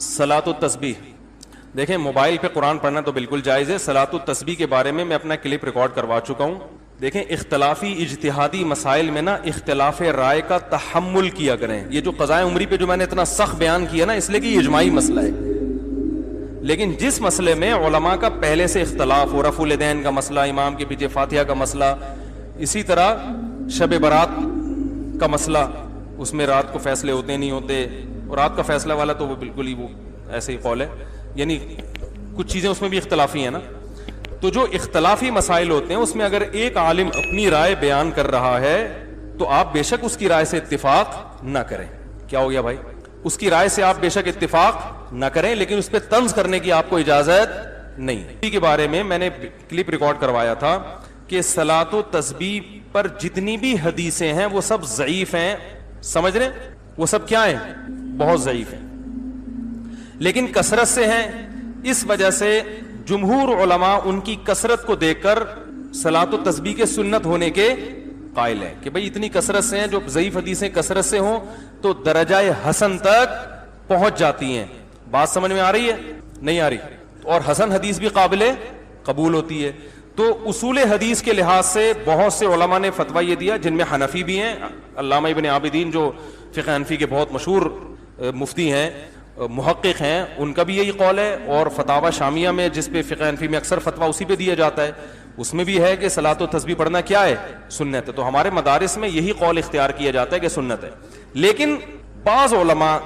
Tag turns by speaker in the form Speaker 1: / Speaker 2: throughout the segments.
Speaker 1: صلاۃ التسبیح. دیکھیں موبائل پہ قرآن پڑھنا تو بالکل جائز ہے. صلاۃ التسبیح کے بارے میں اپنا کلپ ریکارڈ کروا چکا ہوں. دیکھیں اختلافی اجتہادی مسائل میں نا اختلاف رائے کا تحمل کیا کریں. یہ جو قضائے عمری پہ جو میں نے اتنا سخت بیان کیا نا، اس لیے کہ یہ اجماعی مسئلہ ہے. لیکن جس مسئلے میں علماء کا پہلے سے اختلاف ہو، رفع الیدین کا مسئلہ، امام کے پیچھے فاتحہ کا مسئلہ، اسی طرح شب برات کا مسئلہ، اس میں رات کو فیصلے ہوتے نہیں ہوتے، اور رات کا فیصلہ والا تو وہ بالکل ہی وہ ایسے ہی قول ہے، یعنی کچھ چیزیں اس میں بھی اختلافی ہیں نا. تو جو اختلافی مسائل ہوتے ہیں اس میں اگر ایک عالم اپنی رائے بیان کر رہا ہے تو آپ بے شک اس کی رائے سے اتفاق نہ کریں. کیا ہو گیا بھائی؟ اس کی رائے سے آپ بے شک اتفاق نہ کریں، لیکن اس پہ طنز کرنے کی آپ کو اجازت نہیں. اسی کے بارے میں نے کلپ ریکارڈ کروایا تھا کہ صلاۃ و تسبیح پر جتنی بھی حدیثیں ہیں وہ سب ضعیف ہیں. سمجھ رہے ہیں؟ وہ سب کیا ہیں؟ بہت ضعیف ہیں، لیکن کثرت سے ہیں. اس وجہ سے جمہور علماء ان کی کثرت کو دیکھ کر صلاۃ و تسبیح کے سنت ہونے کے قائل ہیں کہ بھئی اتنی کثرت سے ہیں. جو ضعیف حدیثیں کثرت سے ہوں تو درجہ حسن تک پہنچ جاتی ہیں. بات سمجھ میں آ رہی ہے؟ نہیں آ رہی؟ اور حسن حدیث بھی قابل قبول ہوتی ہے. تو اصول حدیث کے لحاظ سے بہت سے علماء نے فتویٰ یہ دیا، جن میں حنفی بھی ہیں. علامہ ابن عابدین جو فقہ حنفی کے بہت مشہور مفتی ہیں، محقق ہیں، ان کا بھی یہی قول ہے. اور فتاوی شامیہ میں جس پہ فقہ حنفی میں اکثر فتویٰ اسی پہ دیا جاتا ہے، اس میں بھی ہے کہ صلاۃ و تسبیح پڑھنا کیا ہے؟ سنت ہے. تو ہمارے مدارس میں یہی قول اختیار کیا جاتا ہے کہ سنت ہے. لیکن بعض علماء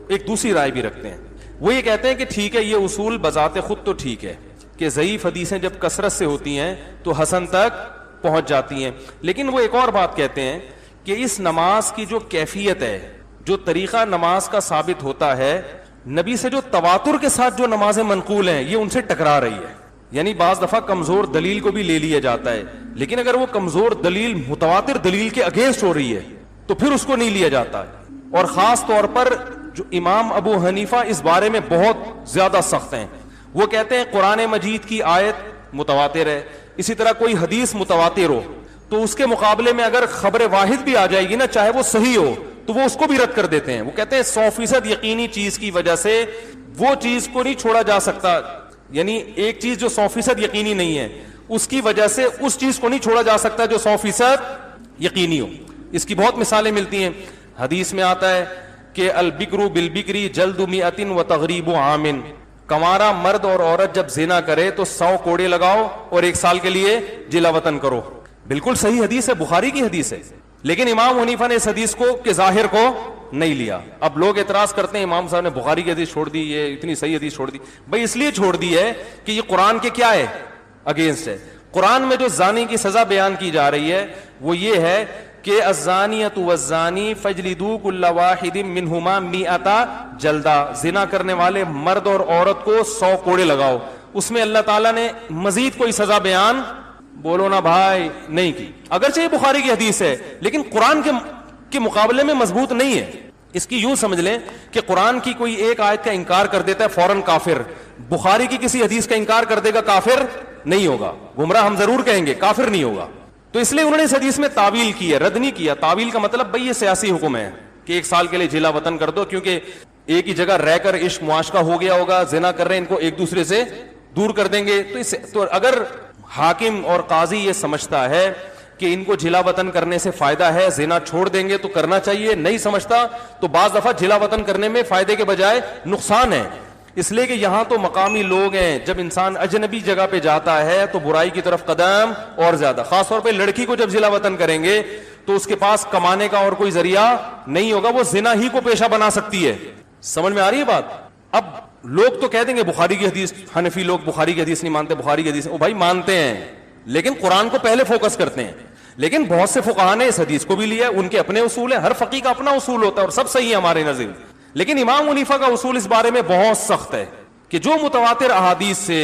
Speaker 1: ایک دوسری رائے بھی رکھتے ہیں. وہ یہ کہتے ہیں کہ ٹھیک ہے، یہ اصول بذات خود تو ٹھیک ہے کہ ضعیف حدیثیں جب کثرت سے ہوتی ہیں تو حسن تک پہنچ جاتی ہیں، لیکن وہ ایک اور بات کہتے ہیں کہ اس نماز کی جو کیفیت ہے، جو طریقہ نماز کا ثابت ہوتا ہے، نبی سے جو تواتر کے ساتھ جو نمازیں منقول ہیں یہ ان سے ٹکرا رہی ہے. یعنی بعض دفعہ کمزور دلیل کو بھی لے لیا جاتا ہے، لیکن اگر وہ کمزور دلیل متواتر دلیل کے اگینسٹ ہو رہی ہے تو پھر اس کو نہیں لیا جاتا ہے. اور خاص طور پر جو امام ابو حنیفہ اس بارے میں بہت زیادہ سخت ہیں. وہ کہتے ہیں قرآن مجید کی آیت متواتر ہے، اسی طرح کوئی حدیث متواتر ہو تو اس کے مقابلے میں اگر خبر واحد بھی آ جائے گی نا، چاہے وہ صحیح ہو، تو وہ اس کو بھی رد کر دیتے ہیں. وہ کہتے ہیں 100% یقینی چیز کی وجہ سے وہ چیز کو نہیں چھوڑا جا سکتا. یعنی ایک چیز جو 100% یقینی نہیں ہے، اس کی وجہ سے اس چیز کو نہیں چھوڑا جا سکتا جو 100% یقینی ہو. اس کی بہت مثالیں ملتی ہیں. حدیث میں آتا ہے کہ البکر بالبکری جلد 100 و تغریب عام. کنوارا مرد اور عورت جب زنا کرے تو 100 کوڑے لگاؤ اور 1 سال کے لیے جلا وطن کرو. بالکل صحیح حدیث ہے، بخاری کی حدیث ہے. لیکن امام حنیفہ نے اس حدیث کو کے ظاہر کو نہیں لیا. اب لوگ اعتراض کرتے ہیں امام صاحب نے بخاری کی حدیث چھوڑ دی، یہ اتنی صحیح حدیث چھوڑ دی. بھائی اس لیے چھوڑ دی ہے کہ یہ قرآن کے کیا ہے؟ اگینسٹ ہے. قرآن میں جو زانی کی سزا بیان کی جا رہی ہے وہ یہ ہے کہ الزانیۃ والزانی فاجلدوا کل واحد منہما 100 جلدہ. زنا کرنے والے مرد اور عورت کو 100 کوڑے لگاؤ. اس میں اللہ تعالیٰ نے مزید کوئی سزا بیان بولو نا بھائی نہیں کی. اگرچہ یہ بخاری کی حدیث ہے لیکن قرآن کے مقابلے میں مضبوط نہیں ہے. اس کی یوں سمجھ لیں کہ قرآن کی کوئی ایک آیت کا انکار کر دیتا ہے فوراً کافر. بخاری کی کسی حدیث کا انکار کر دے گا کافر نہیں ہوگا. گمراہ ہم ضرور کہیں گے، کافر نہیں ہوگا. تو اس لیے انہوں نے اس حدیث میں تعویل کی ہے، رد نہیں کیا. تعویل کا مطلب بھئی یہ سیاسی حکم ہے کہ 1 سال کے لیے جلا وطن کر دو، کیونکہ ایک ہی جگہ رہ کر عشق معاشقہ ہو گیا ہوگا، زنا کر رہے ہیں، ان کو ایک دوسرے سے دور کر دیں گے. تو اگر حاکم اور قاضی یہ سمجھتا ہے کہ ان کو جلا وطن کرنے سے فائدہ ہے، زنا چھوڑ دیں گے تو کرنا چاہیے، نہیں سمجھتا تو بعض دفعہ جلا وطن کرنے میں فائدے کے بجائے نقصان ہے. اس لیے کہ یہاں تو مقامی لوگ ہیں، جب انسان اجنبی جگہ پہ جاتا ہے تو برائی کی طرف قدم اور زیادہ. خاص طور پہ لڑکی کو جب جلا وطن کریں گے تو اس کے پاس کمانے کا اور کوئی ذریعہ نہیں ہوگا، وہ زنا ہی کو پیشہ بنا سکتی ہے. سمجھ میں آ رہی ہے بات؟ اب لوگ تو کہہ دیں گے بخاری کی حدیث، حنفی لوگ بخاری کی حدیث نہیں مانتے، بخاری کی حدیث او بھائی مانتے ہیں لیکن قرآن کو پہلے فوکس کرتے ہیں. لیکن بہت سے فقہا نے اس حدیث کو بھی لیا ہے، ان کے اپنے اصول ہیں. ہر فقیہ کا اپنا اصول ہوتا ہے اور سب صحیح ہے ہمارے نزدیک. لیکن امام حنیفہ کا اصول اس بارے میں بہت سخت ہے کہ جو متواتر احادیث سے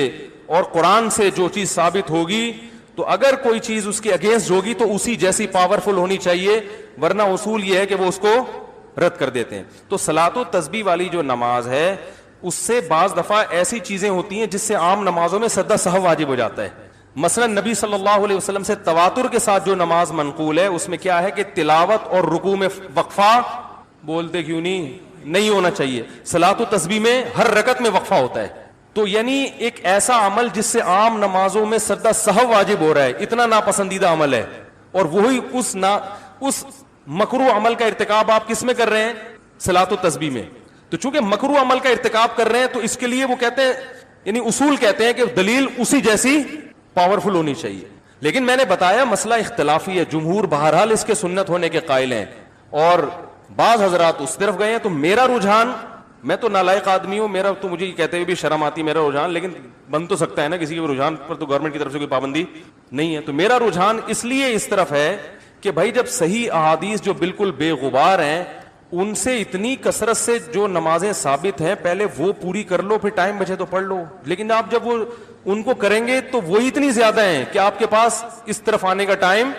Speaker 1: اور قرآن سے جو چیز ثابت ہوگی تو اگر کوئی چیز اس کے اگینسٹ ہوگی تو اسی جیسی پاورفل ہونی چاہیے، ورنہ اصول یہ ہے کہ وہ اس کو رد کر دیتے ہیں. تو صلاۃ و تسبیح والی جو نماز ہے اس سے بعض دفعہ ایسی چیزیں ہوتی ہیں جس سے عام نمازوں میں سجدہ سہو واجب ہو جاتا ہے. مثلا نبی صلی اللہ علیہ وسلم سے تواتر کے ساتھ جو نماز منقول ہے اس میں کیا ہے کہ تلاوت اور رکوع میں وقفہ، بولتے کیوں نہیں نہیں ہونا چاہیے. صلاۃ التسبیح میں ہر رکعت میں وقفہ ہوتا ہے. تو یعنی ایک ایسا عمل جس سے عام نمازوں میں سجدہ سہو واجب ہو رہا ہے, اتنا ناپسندیدہ عمل ہے, اور وہی اس مکروہ عمل کا ارتکاب آپ کس میں کر رہے ہیں؟ صلاۃ التسبیح میں. تو چونکہ مکروہ عمل کا ارتکاب کر رہے ہیں تو اس کے لیے وہ کہتے ہیں, یعنی اصول کہتے ہیں کہ دلیل اسی جیسی پاورفل ہونی چاہیے. لیکن میں نے بتایا مسئلہ اختلافی ہے, جمہور بہرحال اس کے سنت ہونے کے قائل ہیں, اور بعض حضرات اس طرف گئے ہیں. تو میرا رجحان, میں تو نالائق آدمی ہوں, میرا تو مجھے یہ کہتے ہوئے بھی شرم آتی ہے میرا رجحان, لیکن بن تو سکتا ہے نا کسی کے رجحان پر, تو گورنمنٹ کی طرف سے کوئی پابندی نہیں ہے. تو میرا رجحان اس لیے اس طرف ہے کہ بھائی جب صحیح احادیث جو بالکل بے غبار ہیں ان سے اتنی کثرت سے جو نمازیں ثابت ہیں پہلے وہ پوری کر لو, پھر ٹائم بچے تو پڑھ لو. لیکن آپ جب وہ ان کو کریں گے تو وہی اتنی زیادہ ہیں کہ آپ کے پاس اس طرف آنے کا ٹائم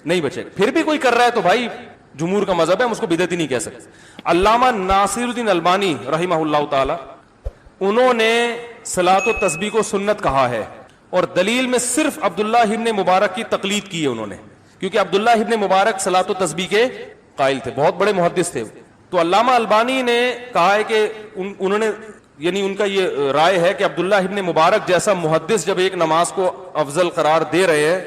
Speaker 1: نہیں بچے گا. پھر بھی کوئی کر رہا ہے تو بھائی جمہور کا مذہب ہے, ہم اس کو بدعت ہی نہیں کہہ سکتے. علامہ ناصر الدین البانی رحمہ اللہ تعالی, انہوں نے صلاۃ التسبیح کو سنت کہا ہے, اور دلیل میں صرف عبداللہ ابن مبارک کی تقلید کی ہے انہوں نے, کیونکہ عبداللہ ابن مبارک صلاۃ التسبیح کے قائل تھے, بہت بڑے محدث تھے. تو علامہ البانی نے کہا ہے کہ انہوں نے, یعنی ان کا یہ رائے ہے کہ عبداللہ ابن مبارک جیسا محدث جب ایک نماز کو افضل قرار دے رہے ہیں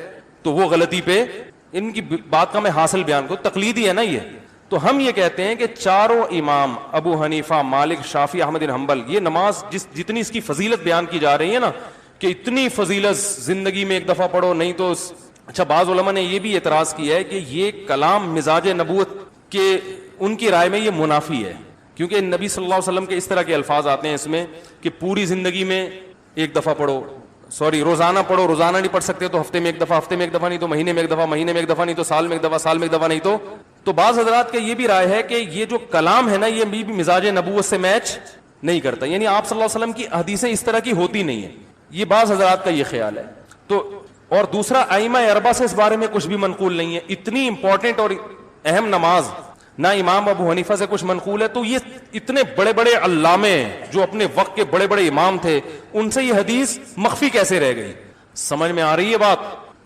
Speaker 1: تو وہ غلطی پہ, ان کی بات کا میں حاصل بیان کو, تقلیدی ہے نا یہ. تو ہم یہ کہتے ہیں کہ چاروں امام ابو حنیفہ, مالک, شافعی, احمد بن حنبل, یہ نماز جتنی اس کی فضیلت بیان کی جا رہی ہے نا, کہ اتنی فضیلت زندگی میں ایک دفعہ پڑھو نہیں تو. اچھا, بعض علماء نے یہ بھی اعتراض کیا ہے کہ یہ کلام مزاج نبوت کے, ان کی رائے میں یہ منافی ہے, کیونکہ نبی صلی اللہ علیہ وسلم کے اس طرح کے الفاظ آتے ہیں اس میں کہ پوری زندگی میں ایک دفعہ پڑھو, روزانہ پڑھو, روزانہ نہیں پڑھ سکتے تو ہفتے میں ایک دفعہ, ہفتے میں ایک دفعہ نہیں تو مہینے میں ایک دفعہ, مہینے میں ایک دفعہ نہیں تو سال میں ایک دفعہ, سال میں ایک دفعہ نہیں تو بعض حضرات کا یہ بھی رائے ہے کہ یہ جو کلام ہے نا یہ بھی مزاج نبوت سے میچ نہیں کرتا, یعنی آپ صلی اللہ علیہ وسلم کی حدیثیں اس طرح کی ہوتی نہیں ہیں. یہ بعض حضرات کا یہ خیال ہے. تو اور دوسرا, ائمہ اربعہ سے اس بارے میں کچھ بھی منقول نہیں ہے. اتنی امپورٹنٹ اور اہم نماز نہ امام ابو حنیفہ سے کچھ منقول ہے, تو یہ اتنے بڑے بڑے علامے جو اپنے وقت کے بڑے بڑے امام تھے, ان سے یہ حدیث مخفی کیسے رہ گئی؟ سمجھ میں آ رہی ہے بات؟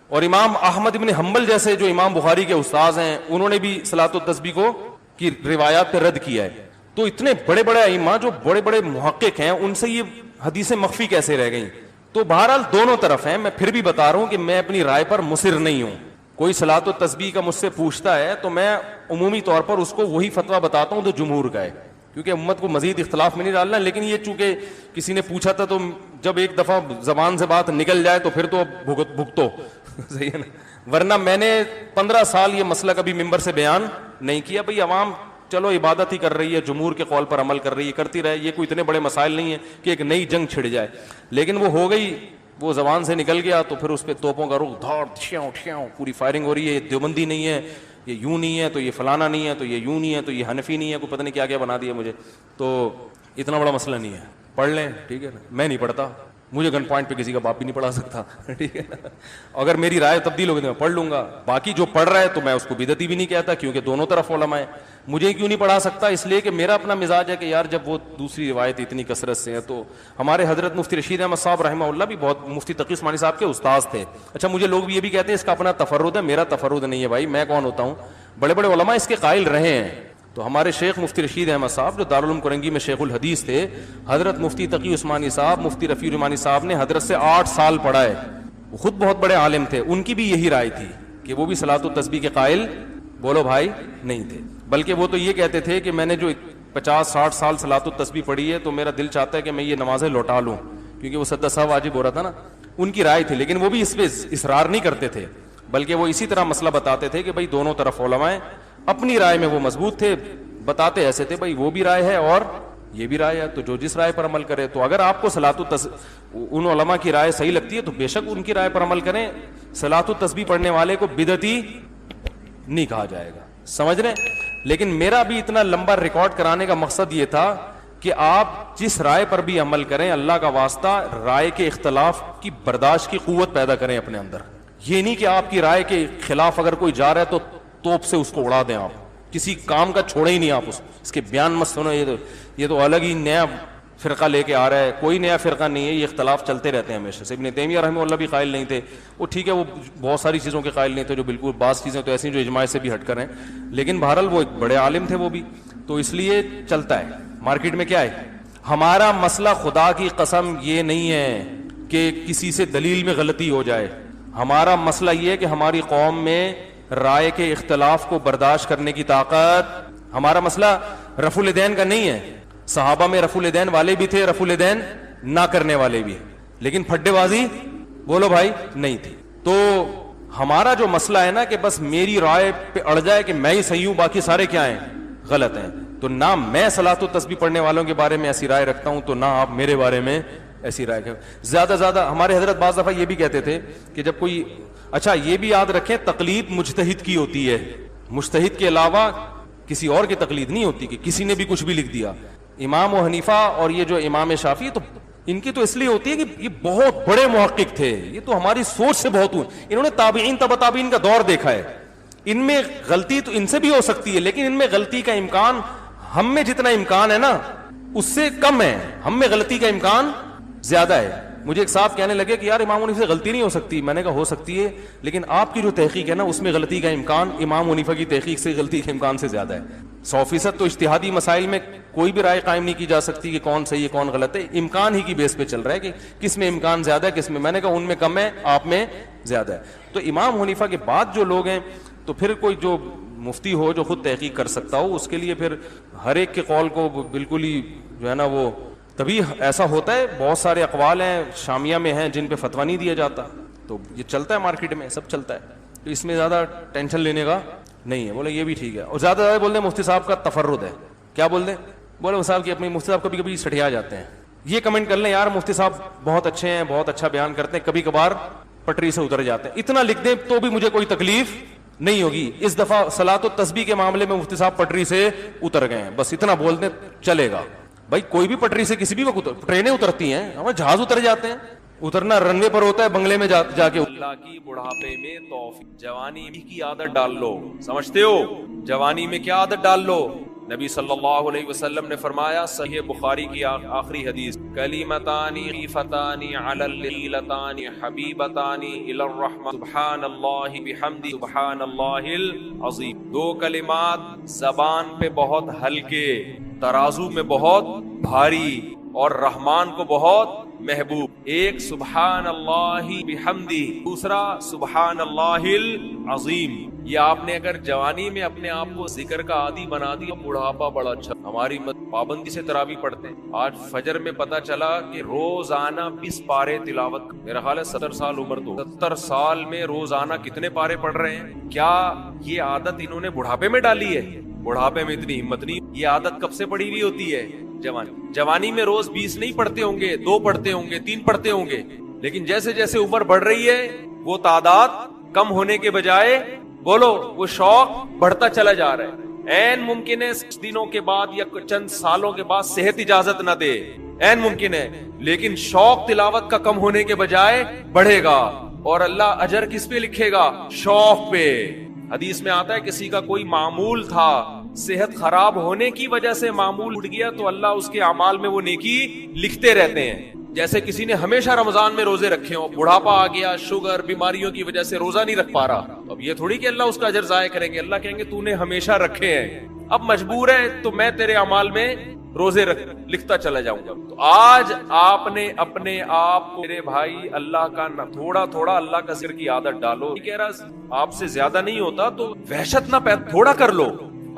Speaker 1: اور امام احمد بن حنبل جیسے جو امام بخاری کے استاذ ہیں, انہوں نے بھی صلاۃ التسبیح کو کی روایات پہ رد کیا ہے. تو اتنے بڑے بڑے ائمہ جو بڑے بڑے محقق ہیں, ان سے یہ حدیثیں مخفی کیسے رہ گئیں؟ تو بہرحال دونوں طرف ہیں. میں پھر بھی بتا رہا ہوں کہ میں اپنی رائے پر مصر نہیں ہوں. کوئی صلاۃ التسبیح کا مجھ سے پوچھتا ہے تو میں عمومی طور پر اس کو وہی فتویٰ بتاتا ہوں جو جمہور کا ہے, کیونکہ امت کو مزید اختلاف میں نہیں ڈالنا. لیکن یہ چونکہ کسی نے پوچھا تھا, تو جب ایک دفعہ زبان سے بات نکل جائے تو پھر تو بھگتو صحیح ہے نا. ورنہ میں نے 15 سال یہ مسئلہ کبھی ممبر سے بیان نہیں کیا. بھئی عوام چلو عبادت ہی کر رہی ہے, جمہور کے قول پر عمل کر رہی ہے, کرتی رہے, یہ کوئی اتنے بڑے مسائل نہیں ہے کہ ایک نئی جنگ چھڑ جائے. لیکن وہ ہو گئی, وہ زبان سے نکل گیا تو پھر اس پہ توپوں کا رخ دھاڑ ٹھیاؤ پوری فائرنگ ہو رہی ہے. یہ دیوبندی نہیں ہے, یہ یوں نہیں ہے, تو یہ فلانا نہیں ہے, تو یہ یوں نہیں ہے, تو یہ حنفی نہیں ہے, کوئی پتہ نہیں کیا کیا بنا دیا مجھے. تو اتنا بڑا مسئلہ نہیں ہے, پڑھ لیں, ٹھیک ہے نا. میں نہیں پڑھتا, مجھے گن پوائنٹ پہ کسی کا باپ بھی نہیں پڑھا سکتا, ٹھیک ہے نا. اگر میری رائے تبدیل ہوگی تو میں پڑھ لوں گا. باقی جو پڑھ رہا ہے تو میں اس کو بدعتی بھی نہیں کہتا, کیونکہ دونوں طرف علماء ہیں. مجھے کیوں نہیں پڑھا سکتا؟ اس لیے کہ میرا اپنا مزاج ہے کہ یار جب وہ دوسری روایت اتنی کثرت سے ہے. تو ہمارے حضرت مفتی رشید احمد صاحب رحمہ اللہ بھی بہت, مفتی تقی عثمانی صاحب کے استاذ تھے. اچھا, مجھے لوگ بھی یہ بھی کہتے ہیں اس کا اپنا تفرد ہے, میرا تفرد نہیں ہے بھائی, میں کون ہوتا ہوں؟ بڑے بڑے علماء اس کے قائل رہے ہیں. تو ہمارے شیخ مفتی رشید احمد صاحب جو دارالعلوم کرنگی میں شیخ الحدیث تھے, حضرت مفتی تقی عثمانی صاحب, مفتی رفیع الرحمانی صاحب نے حضرت سے 8 سال پڑھا ہے. وہ خود بہت بڑے عالم تھے, ان کی بھی یہی رائے تھی کہ وہ بھی صلاۃ التسبیح کے قائل بولو بھائی نہیں تھے. بلکہ وہ تو یہ کہتے تھے کہ میں نے جو 50-60 سال صلاۃ التسبیح پڑھی ہے تو میرا دل چاہتا ہے کہ میں یہ نمازیں لوٹا لوں, کیونکہ وہ سجدہ سہو واجب ہو رہا تھا نا. ان کی رائے تھی, لیکن وہ بھی اس پہ اصرار نہیں کرتے تھے, بلکہ وہ اسی طرح مسئلہ بتاتے تھے کہ بھائی دونوں طرف علماء ہیں, اپنی رائے میں وہ مضبوط تھے, بتاتے ایسے تھے بھائی وہ بھی رائے ہے اور یہ بھی رائے ہے, تو جو جس رائے پر عمل کرے. تو اگر آپ کو ان علماء کی رائے صحیح لگتی ہے تو بے شک ان کی رائے پر عمل کریں. صلاۃ التسبیح پڑھنے والے کو بدعتی نہیں کہا جائے گا, سمجھ رہے. لیکن میرا بھی اتنا لمبا ریکارڈ کرانے کا مقصد یہ تھا کہ آپ جس رائے پر بھی عمل کریں, اللہ کا واسطہ رائے کے اختلاف کی برداشت کی قوت پیدا کریں اپنے اندر. یہ نہیں کہ آپ کی رائے کے خلاف اگر کوئی جا رہا ہے تو توپ سے اس کو اڑا دیں, آپ کسی کام کا چھوڑے ہی نہیں, آپ اس کے بیان مت سنو, یہ تو الگ ہی نیا فرقہ لے کے آ رہا ہے. کوئی نیا فرقہ نہیں ہے, یہ اختلاف چلتے رہتے ہیں ہمیشہ سے. ابن تیمیہ رحمہ اللہ بھی قائل نہیں تھے, وہ ٹھیک ہے وہ بہت ساری چیزوں کے قائل نہیں تھے جو بالکل بعض چیزیں تو ایسی جو اجماع سے بھی ہٹ کر ہیں, لیکن بہرحال وہ ایک بڑے عالم تھے وہ بھی. تو اس لیے چلتا ہے مارکیٹ میں. کیا ہے ہمارا مسئلہ؟ خدا کی قسم یہ نہیں ہے کہ کسی سے دلیل میں غلطی ہو جائے. ہمارا مسئلہ یہ ہے کہ ہماری قوم میں رائے کے اختلاف کو برداشت کرنے کی طاقت. ہمارا مسئلہ رفع الیدین کا نہیں ہے. صحابہ میں رفع الیدین والے بھی تھے, رفع الیدین نہ کرنے والے بھی, لیکن پھڈے بازی بولو بھائی نہیں تھی. تو ہمارا جو مسئلہ ہے نا کہ بس میری رائے پہ اڑ جائے کہ میں ہی صحیح ہوں, باقی سارے کیا ہیں, غلط ہیں. تو نہ میں صلاۃ و تسبیح پڑھنے والوں کے بارے میں ایسی رائے رکھتا ہوں, تو نہ آپ میرے بارے میں ایسی رائے کریں. زیادہ زیادہ ہمارے حضرت بعض دفعہ یہ بھی کہتے تھے کہ جب کوئی, اچھا یہ بھی یاد رکھیں تقلید مجتہد کی ہوتی ہے, مجتہد کے علاوہ کسی اور کی تقلید نہیں ہوتی کہ کسی نے بھی کچھ بھی لکھ دیا. امام و حنیفہ اور یہ جو امام شافعی, تو ان کی تو اس لیے ہوتی ہے کہ یہ بہت بڑے محقق تھے, یہ تو ہماری سوچ سے بہت ہوئے, انہوں نے تابعین تبع تابعین کا دور دیکھا ہے. ان میں غلطی تو ان سے بھی ہو سکتی ہے, لیکن ان میں غلطی کا امکان ہم میں جتنا امکان ہے نا اس سے کم ہے, ہم میں غلطی کا امکان زیادہ ہے. مجھے ایک صاحب کہنے لگے کہ یار امام حنیفہ سے غلطی نہیں ہو سکتی. میں نے کہا ہو سکتی ہے, لیکن آپ کی جو تحقیق ہے نا اس میں غلطی کا امکان امام حنیفہ کی تحقیق سے غلطی کے امکان سے زیادہ ہے. 100% تو اجتہادی مسائل میں کوئی بھی رائے قائم نہیں کی جا سکتی کہ کون صحیح ہے کون غلط ہے, امکان ہی کی بیس پہ چل رہا ہے کہ کس میں امکان زیادہ ہے کس میں. نے کہا ان میں کم ہے, آپ میں زیادہ ہے. تو امام حنیفہ کے بعد جو لوگ ہیں, تو پھر کوئی جو مفتی ہو جو خود تحقیق کر سکتا ہو, اس کے لیے پھر ہر ایک کے قول کو بالکل ہی جو ہے نا وہ, تبھی ایسا ہوتا ہے. بہت سارے اقوال ہیں شامیہ میں ہیں جن پہ فتویٰ نہیں دیا جاتا, تو یہ چلتا ہے مارکیٹ میں, سب چلتا ہے. تو اس میں زیادہ ٹینشن لینے کا نہیں ہے. بولے یہ بھی ٹھیک ہے. اور زیادہ زیادہ بول دیں مفتی صاحب کا تفرد ہے. کیا بول دیں؟ بولے صاحب کی اپنی مفتی صاحب کبھی کبھی سٹیا جاتے ہیں. یہ کمنٹ کر لیں یار مفتی صاحب بہت اچھے ہیں, بہت اچھا بیان کرتے ہیں, کبھی کبھار پٹری سے اتر جاتے ہیں. اتنا لکھ دیں تو بھی مجھے کوئی تکلیف نہیں ہوگی. اس دفعہ صلاۃ و تسبیح کے معاملے میں مفتی صاحب پٹری سے اتر گئے ہیں, بس اتنا بول دیں چلے گا. بھائی کوئی بھی پٹری سے کسی بھی وقت ٹرینیں اترتی ہیں, ہمارے جہاز اتر جاتے ہیں. اترنا رن وے پر ہوتا ہے, بنگلے میں جا کے. اللہ کی بڑھاپے میں توفیق. جوانی کی عادت ڈال لو, سمجھتے ہو جوانی میں کیا عادت ڈال لو. نبی صلی اللہ علیہ وسلم نے فرمایا, صحیح بخاری کی آخری حدیث, کلمتان خفیفتان علی اللسان حبیبتان الی الرحمن سبحان اللہ بحمدہ سبحان اللہ العظیم. دو کلمات زبان پہ بہت ہلکے, ترازو میں بہت بھاری, اور رحمان کو بہت محبوب. ایک سبحان اللہ بحمدہ, دوسرا سبحان اللہ العظیم. یہ آپ نے اگر جوانی میں اپنے آپ کو ذکر کا عادی بنا دیا, بڑھاپا بڑا اچھا. ہماری پابندی سے تراویح پڑھتے ہیں. آج فجر میں پتا چلا کہ روزانہ 20 پارے تلاوت, میرا خیال ہے 70 سال عمر, تو 70 سال میں روزانہ کتنے پارے پڑھ رہے ہیں. کیا یہ عادت انہوں نے بڑھاپے میں ڈالی ہے؟ بڑھاپے میں اتنی ہمت نہیں. یہ عادت کب سے پڑی ہوئی ہوتی ہے؟ جوانی میں روز 20 نہیں پڑھتے ہوں گے, 2 پڑھتے ہوں گے, 3 پڑھتے ہوں گے, لیکن جیسے جیسے عمر بڑھ رہی ہے وہ تعداد کم ہونے کے بجائے بولو وہ شوق بڑھتا چلا جا رہا ہے. این ممکن ہے دنوں کے بعد یا چند سالوں کے بعد صحت اجازت نہ دے, این ممکن ہے, لیکن شوق تلاوت کا کم ہونے کے بجائے بڑھے گا. اور اللہ اجر کس پہ لکھے گا؟ شوق پہ. حدیث میں آتا ہے کسی کا کوئی معمول تھا, صحت خراب ہونے کی وجہ سے معمول اٹھ گیا, تو اللہ اس کے اعمال میں وہ نیکی لکھتے رہتے ہیں. جیسے کسی نے ہمیشہ رمضان میں روزے رکھے ہوں, بڑھاپا آ گیا, شوگر, بیماریوں کی وجہ سے روزہ نہیں رکھ پا رہا, اب یہ تھوڑی کہ اللہ اس کا اجر ضائع کریں گے. اللہ کہیں گے تو نے ہمیشہ رکھے ہیں, اب مجبور ہے تو میں تیرے اعمال میں روزے لکھتا چلا جاؤں گا. تو آج آپ نے اپنے آپ کو میرے بھائی اللہ کا تھوڑا تھوڑا اللہ کا ذکر کی عادت ڈالو. کہہ رہا آپ سے زیادہ نہیں ہوتا تو وحشت نہ پیدا, تھوڑا کر لو.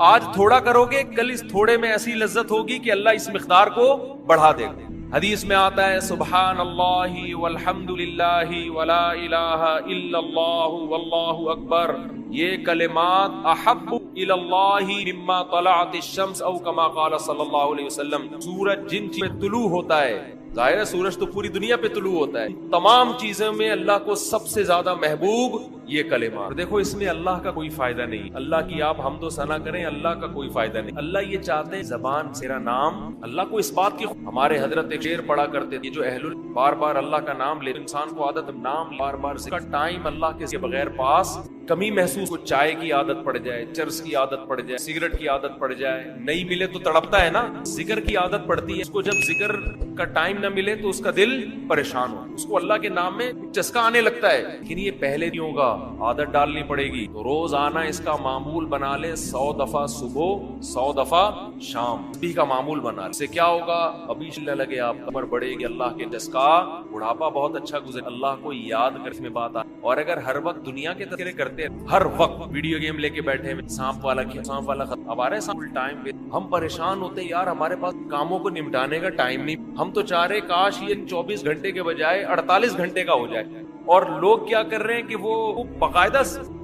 Speaker 1: آج تھوڑا کرو گے, کل اس تھوڑے میں ایسی لذت ہوگی کہ اللہ اس مقدار کو بڑھا دے گا. حدیث میں آتا ہے سبحان اللہ والحمد للہ ولا الہ الا اللہ واللہ اکبر, یہ کلمات احب الی اللہ مما طلعت الشمس او کما قال صلی اللہ علیہ وسلم. سورج جن چیزوں میں طلوع ہوتا ہے, ظاہر ہے سورج تو پوری دنیا پہ طلوع ہوتا ہے, تمام چیزوں میں اللہ کو سب سے زیادہ محبوب یہ کلمات. دیکھو اس میں اللہ کا کوئی فائدہ نہیں, اللہ کی آپ حمد و ثنا کریں, اللہ کا کوئی فائدہ نہیں. اللہ یہ چاہتے ہیں زبان سے میرا نام, اللہ کو اس بات کی. ہمارے حضرت ایک شعر پڑھا کرتے تھے, یہ جو اہل بار بار اللہ کا نام لے, انسان کو عادت نام بار بار ذکر, ٹائم اللہ کے بغیر پاس کمی محسوس, کو چائے کی عادت پڑ جائے, چرس کی عادت پڑ جائے, سگریٹ کی عادت پڑ جائے, نہیں ملے تو تڑپتا ہے نا. ذکر کی عادت پڑتی ہے, اس کو جب ذکر کا ٹائم نہ ملے تو اس کا دل پریشان ہو, اس کو اللہ کے نام میں چسکا آنے لگتا ہے. لیکن یہ پہلے نہیں ہوگا,
Speaker 2: عادت ڈالنی پڑے گی. تو روز آنا اس کا معمول بنا لے, 100 دفعہ صبح 100 دفعہ شام بھی کا معمول بنا لے. اس سے کیا ہوگا؟ ابھی چلنے لگے آپ, عمر بڑھے گی, اللہ کے جسکا بڑھاپا بہت اچھا گزرے, اللہ کو یاد کرنے میں بات آ. اور اگر ہر وقت دنیا کے تذکرے کرتے ہیں, ہر وقت ویڈیو گیم لے کے بیٹھے ہیں, سانپ والا کیا, سانپ والا ختم, اب آ رہے فل ٹائم پہ ہم پریشان ہوتے ہیں یار, ہمارے پاس کاموں کو نمٹانے کا ٹائم نہیں. ہم تو چاہ رہے کاش یہ 24 گھنٹے کے بجائے 48 گھنٹے کا ہو جائے. اور لوگ کیا کر رہے ہیں کہ وہ باقاعدہ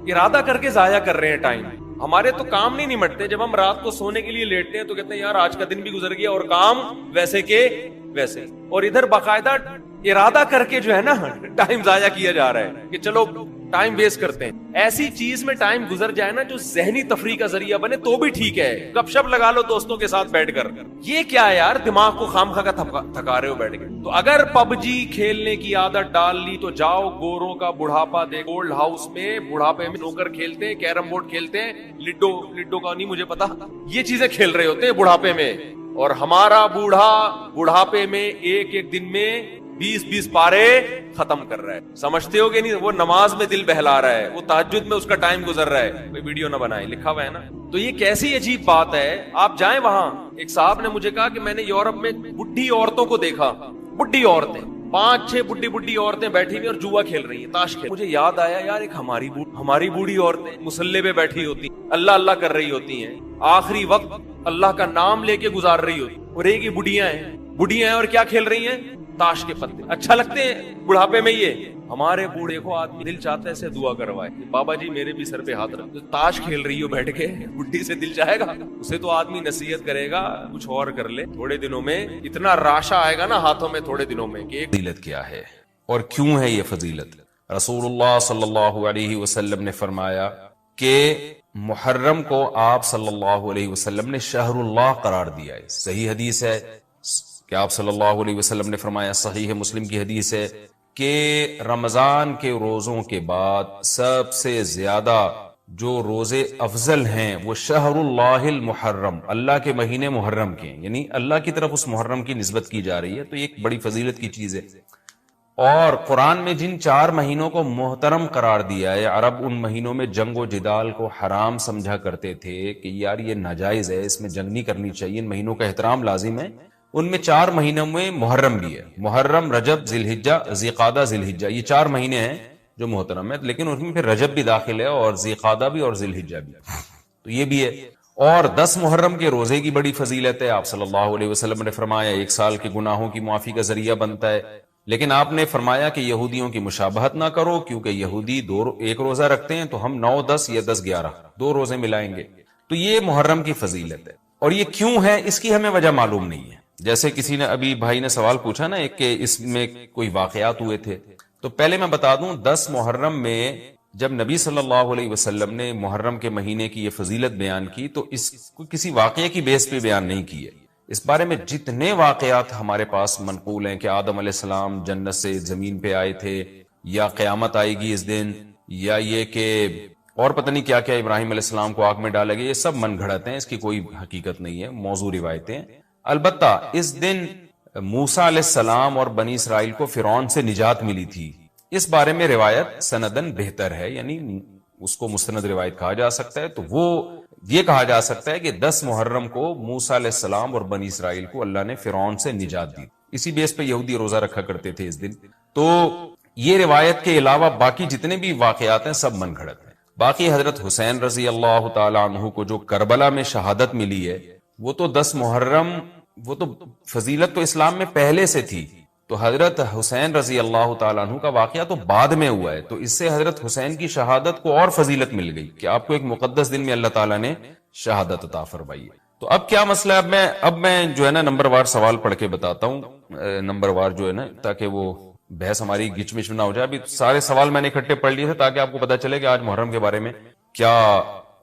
Speaker 2: ارادہ کر کے ضائع کر رہے ہیں ٹائم. ہمارے تو کام نہیں نمٹتے, جب ہم رات کو سونے کے لیے لیٹتے ہیں تو کہتے ہیں یار آج کا دن بھی گزر گیا اور کام ویسے کے ویسے, اور ادھر باقاعدہ ارادہ کر کے جو ہے نا ٹائم ضائع کیا جا رہا ہے کہ چلو ٹائم ویسٹ کرتے ہیں. ایسی چیز میں ٹائم گزر جائے نا جو ذہنی تفریح کا ذریعہ بنے تو بھی ٹھیک ہے. گپ شپ لگا لو دوستوں کے ساتھ بیٹھ کر, یہ کیا ہے یار, دماغ کو خامخواہ کا تھکا رہے ہو بیٹھ کے. تو اگر پب جی کھیلنے کی عادت ڈال لی تو جاؤ گوروں کا بڑھاپا دے. گولڈ ہاؤس میں بڑھاپے میں نوکر کھیلتے ہیں, کیرم بورڈ کھیلتے ہیں, لڈو کا نہیں مجھے پتا, یہ چیزیں کھیل رہے ہوتے ہیں بڑھاپے میں. اور ہمارا بوڑھا بڑھاپے میں ایک دن میں 20 پارے ختم کر رہا ہے. سمجھتے ہو کہ نہیں, وہ نماز میں دل بہلا رہا ہے, وہ تہجد میں اس کا ٹائم گزر رہا ہے. کوئی ویڈیو نہ بنائے, لکھا ہوا ہے نا. تو یہ کیسی عجیب بات ہے. آپ جائیں وہاں, ایک صاحب نے مجھے کہا کہ میں نے یورپ میں بڈھی عورتوں کو دیکھا, بڈھی عورتیں 5-6 بڈھی عورتیں بیٹھی ہوئی اور جوا کھیل رہی ہیں, تاش کھیل. مجھے یاد آیا یار ایک ہماری بوڑھی عورتیں مصلے پہ بیٹھی ہوتی, اللہ کر رہی ہوتی ہیں, آخری وقت اللہ کا نام لے کے گزار رہی ہوتی, اور ایک ہی بڈھیاں ہیں اور کیا کھیل رہی ہیں, تاش کے پتے. اچھا لگتے ہیں بڑھاپے میں یہ. ہمارے بوڑھے کو آدمی دل چاہتا ہے سے دعا کروائے, بابا جی میرے بھی سر پہ ہاتھ رکھ. تاش کھیل رہی ہو بیٹھ کے, بڈھی سے دل چاہے گا؟ اسے تو آدمی نصیحت کرے گا کچھ اور کر لے. تھوڑے دنوں میں اتنا راشا آئے گا نا ہاتھوں میں, تھوڑے دنوں میں, کہ
Speaker 1: فضیلت کیا ہے اور کیوں ہے یہ فضیلت. رسول اللہ صلی اللہ علیہ وسلم نے فرمایا کہ محرم کو آپ صلی اللہ علیہ وسلم نے شہر اللہ قرار دیا ہے. صحیح حدیث ہے کہ آپ صلی اللہ علیہ وسلم نے فرمایا, صحیح مسلم کی حدیث ہے کہ رمضان کے روزوں کے بعد سب سے زیادہ جو روزے افضل ہیں وہ شہر اللہ المحرم, اللہ کے مہینے محرم کے, یعنی اللہ کی طرف اس محرم کی نسبت کی جا رہی ہے. تو یہ ایک بڑی فضیلت کی چیز ہے. اور قرآن میں جن 4 مہینوں کو محترم قرار دیا ہے, عرب ان مہینوں میں جنگ و جدال کو حرام سمجھا کرتے تھے کہ یار یہ ناجائز ہے, اس میں جنگ نہیں کرنی چاہیے, ان مہینوں کا احترام لازم ہے. ان میں 4 مہینوں میں محرم بھی ہے, محرم, رجب, ذی الحجہ, ذی قعدہ, ذی الحجہ, یہ 4 مہینے ہیں جو محترم ہے. لیکن اس میں پھر رجب بھی داخل ہے اور ذی قعدہ بھی اور ذی الحجہ بھی, تو یہ بھی ہے. اور 10 محرم کے روزے کی بڑی فضیلت ہے. آپ صلی اللہ علیہ وسلم نے فرمایا 1 سال کے گناہوں کی معافی کا ذریعہ بنتا ہے. لیکن آپ نے فرمایا کہ یہودیوں کی مشابہت نہ کرو, کیونکہ یہودی 1 روزہ رکھتے ہیں تو ہم 9, 10 یا 10, 11 2 روزے ملائیں گے. تو یہ محرم کی فضیلت ہے. اور یہ کیوں ہے اس کی ہمیں وجہ معلوم نہیں ہے. جیسے کسی نے ابھی بھائی نے سوال پوچھا نا ایک کہ اس میں کوئی واقعات ہوئے تھے, تو پہلے میں بتا دوں 10 محرم میں جب نبی صلی اللہ علیہ وسلم نے محرم کے مہینے کی یہ فضیلت بیان کی تو اس کو کسی واقعے کی بیس پہ بیان نہیں کی ہے. اس بارے میں جتنے واقعات ہمارے پاس منقول ہیں کہ آدم علیہ السلام جنت سے زمین پہ آئے تھے, یا قیامت آئے گی اس دن, یا یہ کہ اور پتہ نہیں کیا کیا, ابراہیم علیہ السلام کو آگ میں ڈالا گیا, یہ سب من گھڑت ہیں, اس کی کوئی حقیقت نہیں ہے, موضوع روایتیں. البتہ اس دن موسیٰ علیہ السلام اور بنی اسرائیل کو فرعون سے نجات ملی تھی. اس بارے میں روایت سندن بہتر ہے, یعنی اس کو مستند روایت کہا جا سکتا ہے. تو وہ یہ کہا جا سکتا ہے کہ 10 محرم کو موسیٰ علیہ السلام اور بنی اسرائیل کو اللہ نے فرعون سے نجات دی. اسی بیس پہ یہودی روزہ رکھا کرتے تھے اس دن. تو یہ روایت کے علاوہ باقی جتنے بھی واقعات ہیں سب من گھڑت ہیں. باقی حضرت حسین رضی اللہ تعالی عنہ کو جو کربلا میں شہادت ملی ہے وہ تو 10 محرم, وہ تو فضیلت تو اسلام میں پہلے سے تھی. تو حضرت حسین رضی اللہ تعالیٰ عنہ کا واقعہ تو بعد میں ہوا ہے, تو اس سے حضرت حسین کی شہادت کو اور فضیلت مل گئی کہ آپ کو ایک مقدس دن میں اللہ تعالیٰ نے شہادت عطا فرمائی ہے. تو اب کیا مسئلہ ہے, اب میں جو ہے نا نمبر وار سوال پڑھ کے بتاتا ہوں, نمبر وار جو ہے نا, تاکہ وہ بحث ہماری گچ مچ نہ ہو جائے. ابھی سارے سوال میں نے اکٹھے پڑھ لیے تھے تاکہ آپ کو پتا چلے کہ آج محرم کے بارے میں کیا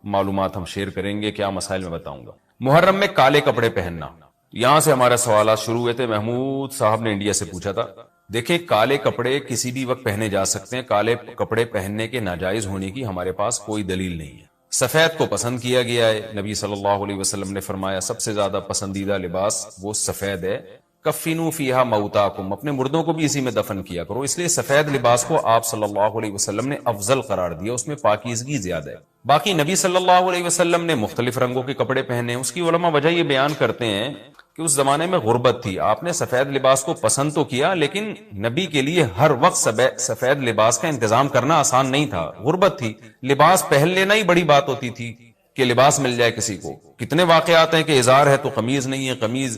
Speaker 1: معلومات ہم شیئر کریں گے, کیا مسائل میں بتاؤں گا. محرم میں کالے کپڑے پہننا, یہاں سے ہمارے سوالات شروع ہوئے تھے. محمود صاحب نے انڈیا سے پوچھا تھا. دیکھیں کالے کپڑے کسی بھی وقت پہنے جا سکتے ہیں, کالے کپڑے پہننے کے ناجائز ہونے کی ہمارے پاس کوئی دلیل نہیں ہے. سفید کو پسند کیا گیا ہے, نبی صلی اللہ علیہ وسلم نے فرمایا سب سے زیادہ پسندیدہ لباس وہ سفید ہے.
Speaker 2: کفنوا فیہا موتاکم، اپنے مردوں کو بھی اسی میں دفن کیا کرو. اس لیے سفید لباس کو آپ صلی اللہ علیہ وسلم نے افضل قرار دیا، اس میں پاکیزگی زیادہ ہے. باقی نبی صلی اللہ علیہ وسلم نے مختلف رنگوں کے کپڑے پہنے. اس کی علماء وجہ یہ بیان کرتے ہیں کہ اس زمانے میں غربت تھی، آپ نے سفید لباس کو پسند تو کیا لیکن نبی کے لیے ہر وقت سفید لباس کا انتظام کرنا آسان نہیں تھا، غربت تھی. لباس پہن لینا ہی بڑی بات ہوتی تھی کہ لباس مل جائے کسی کو. کتنے واقعات ہیں کہ ازار ہے تو قمیض نہیں ہے، قمیض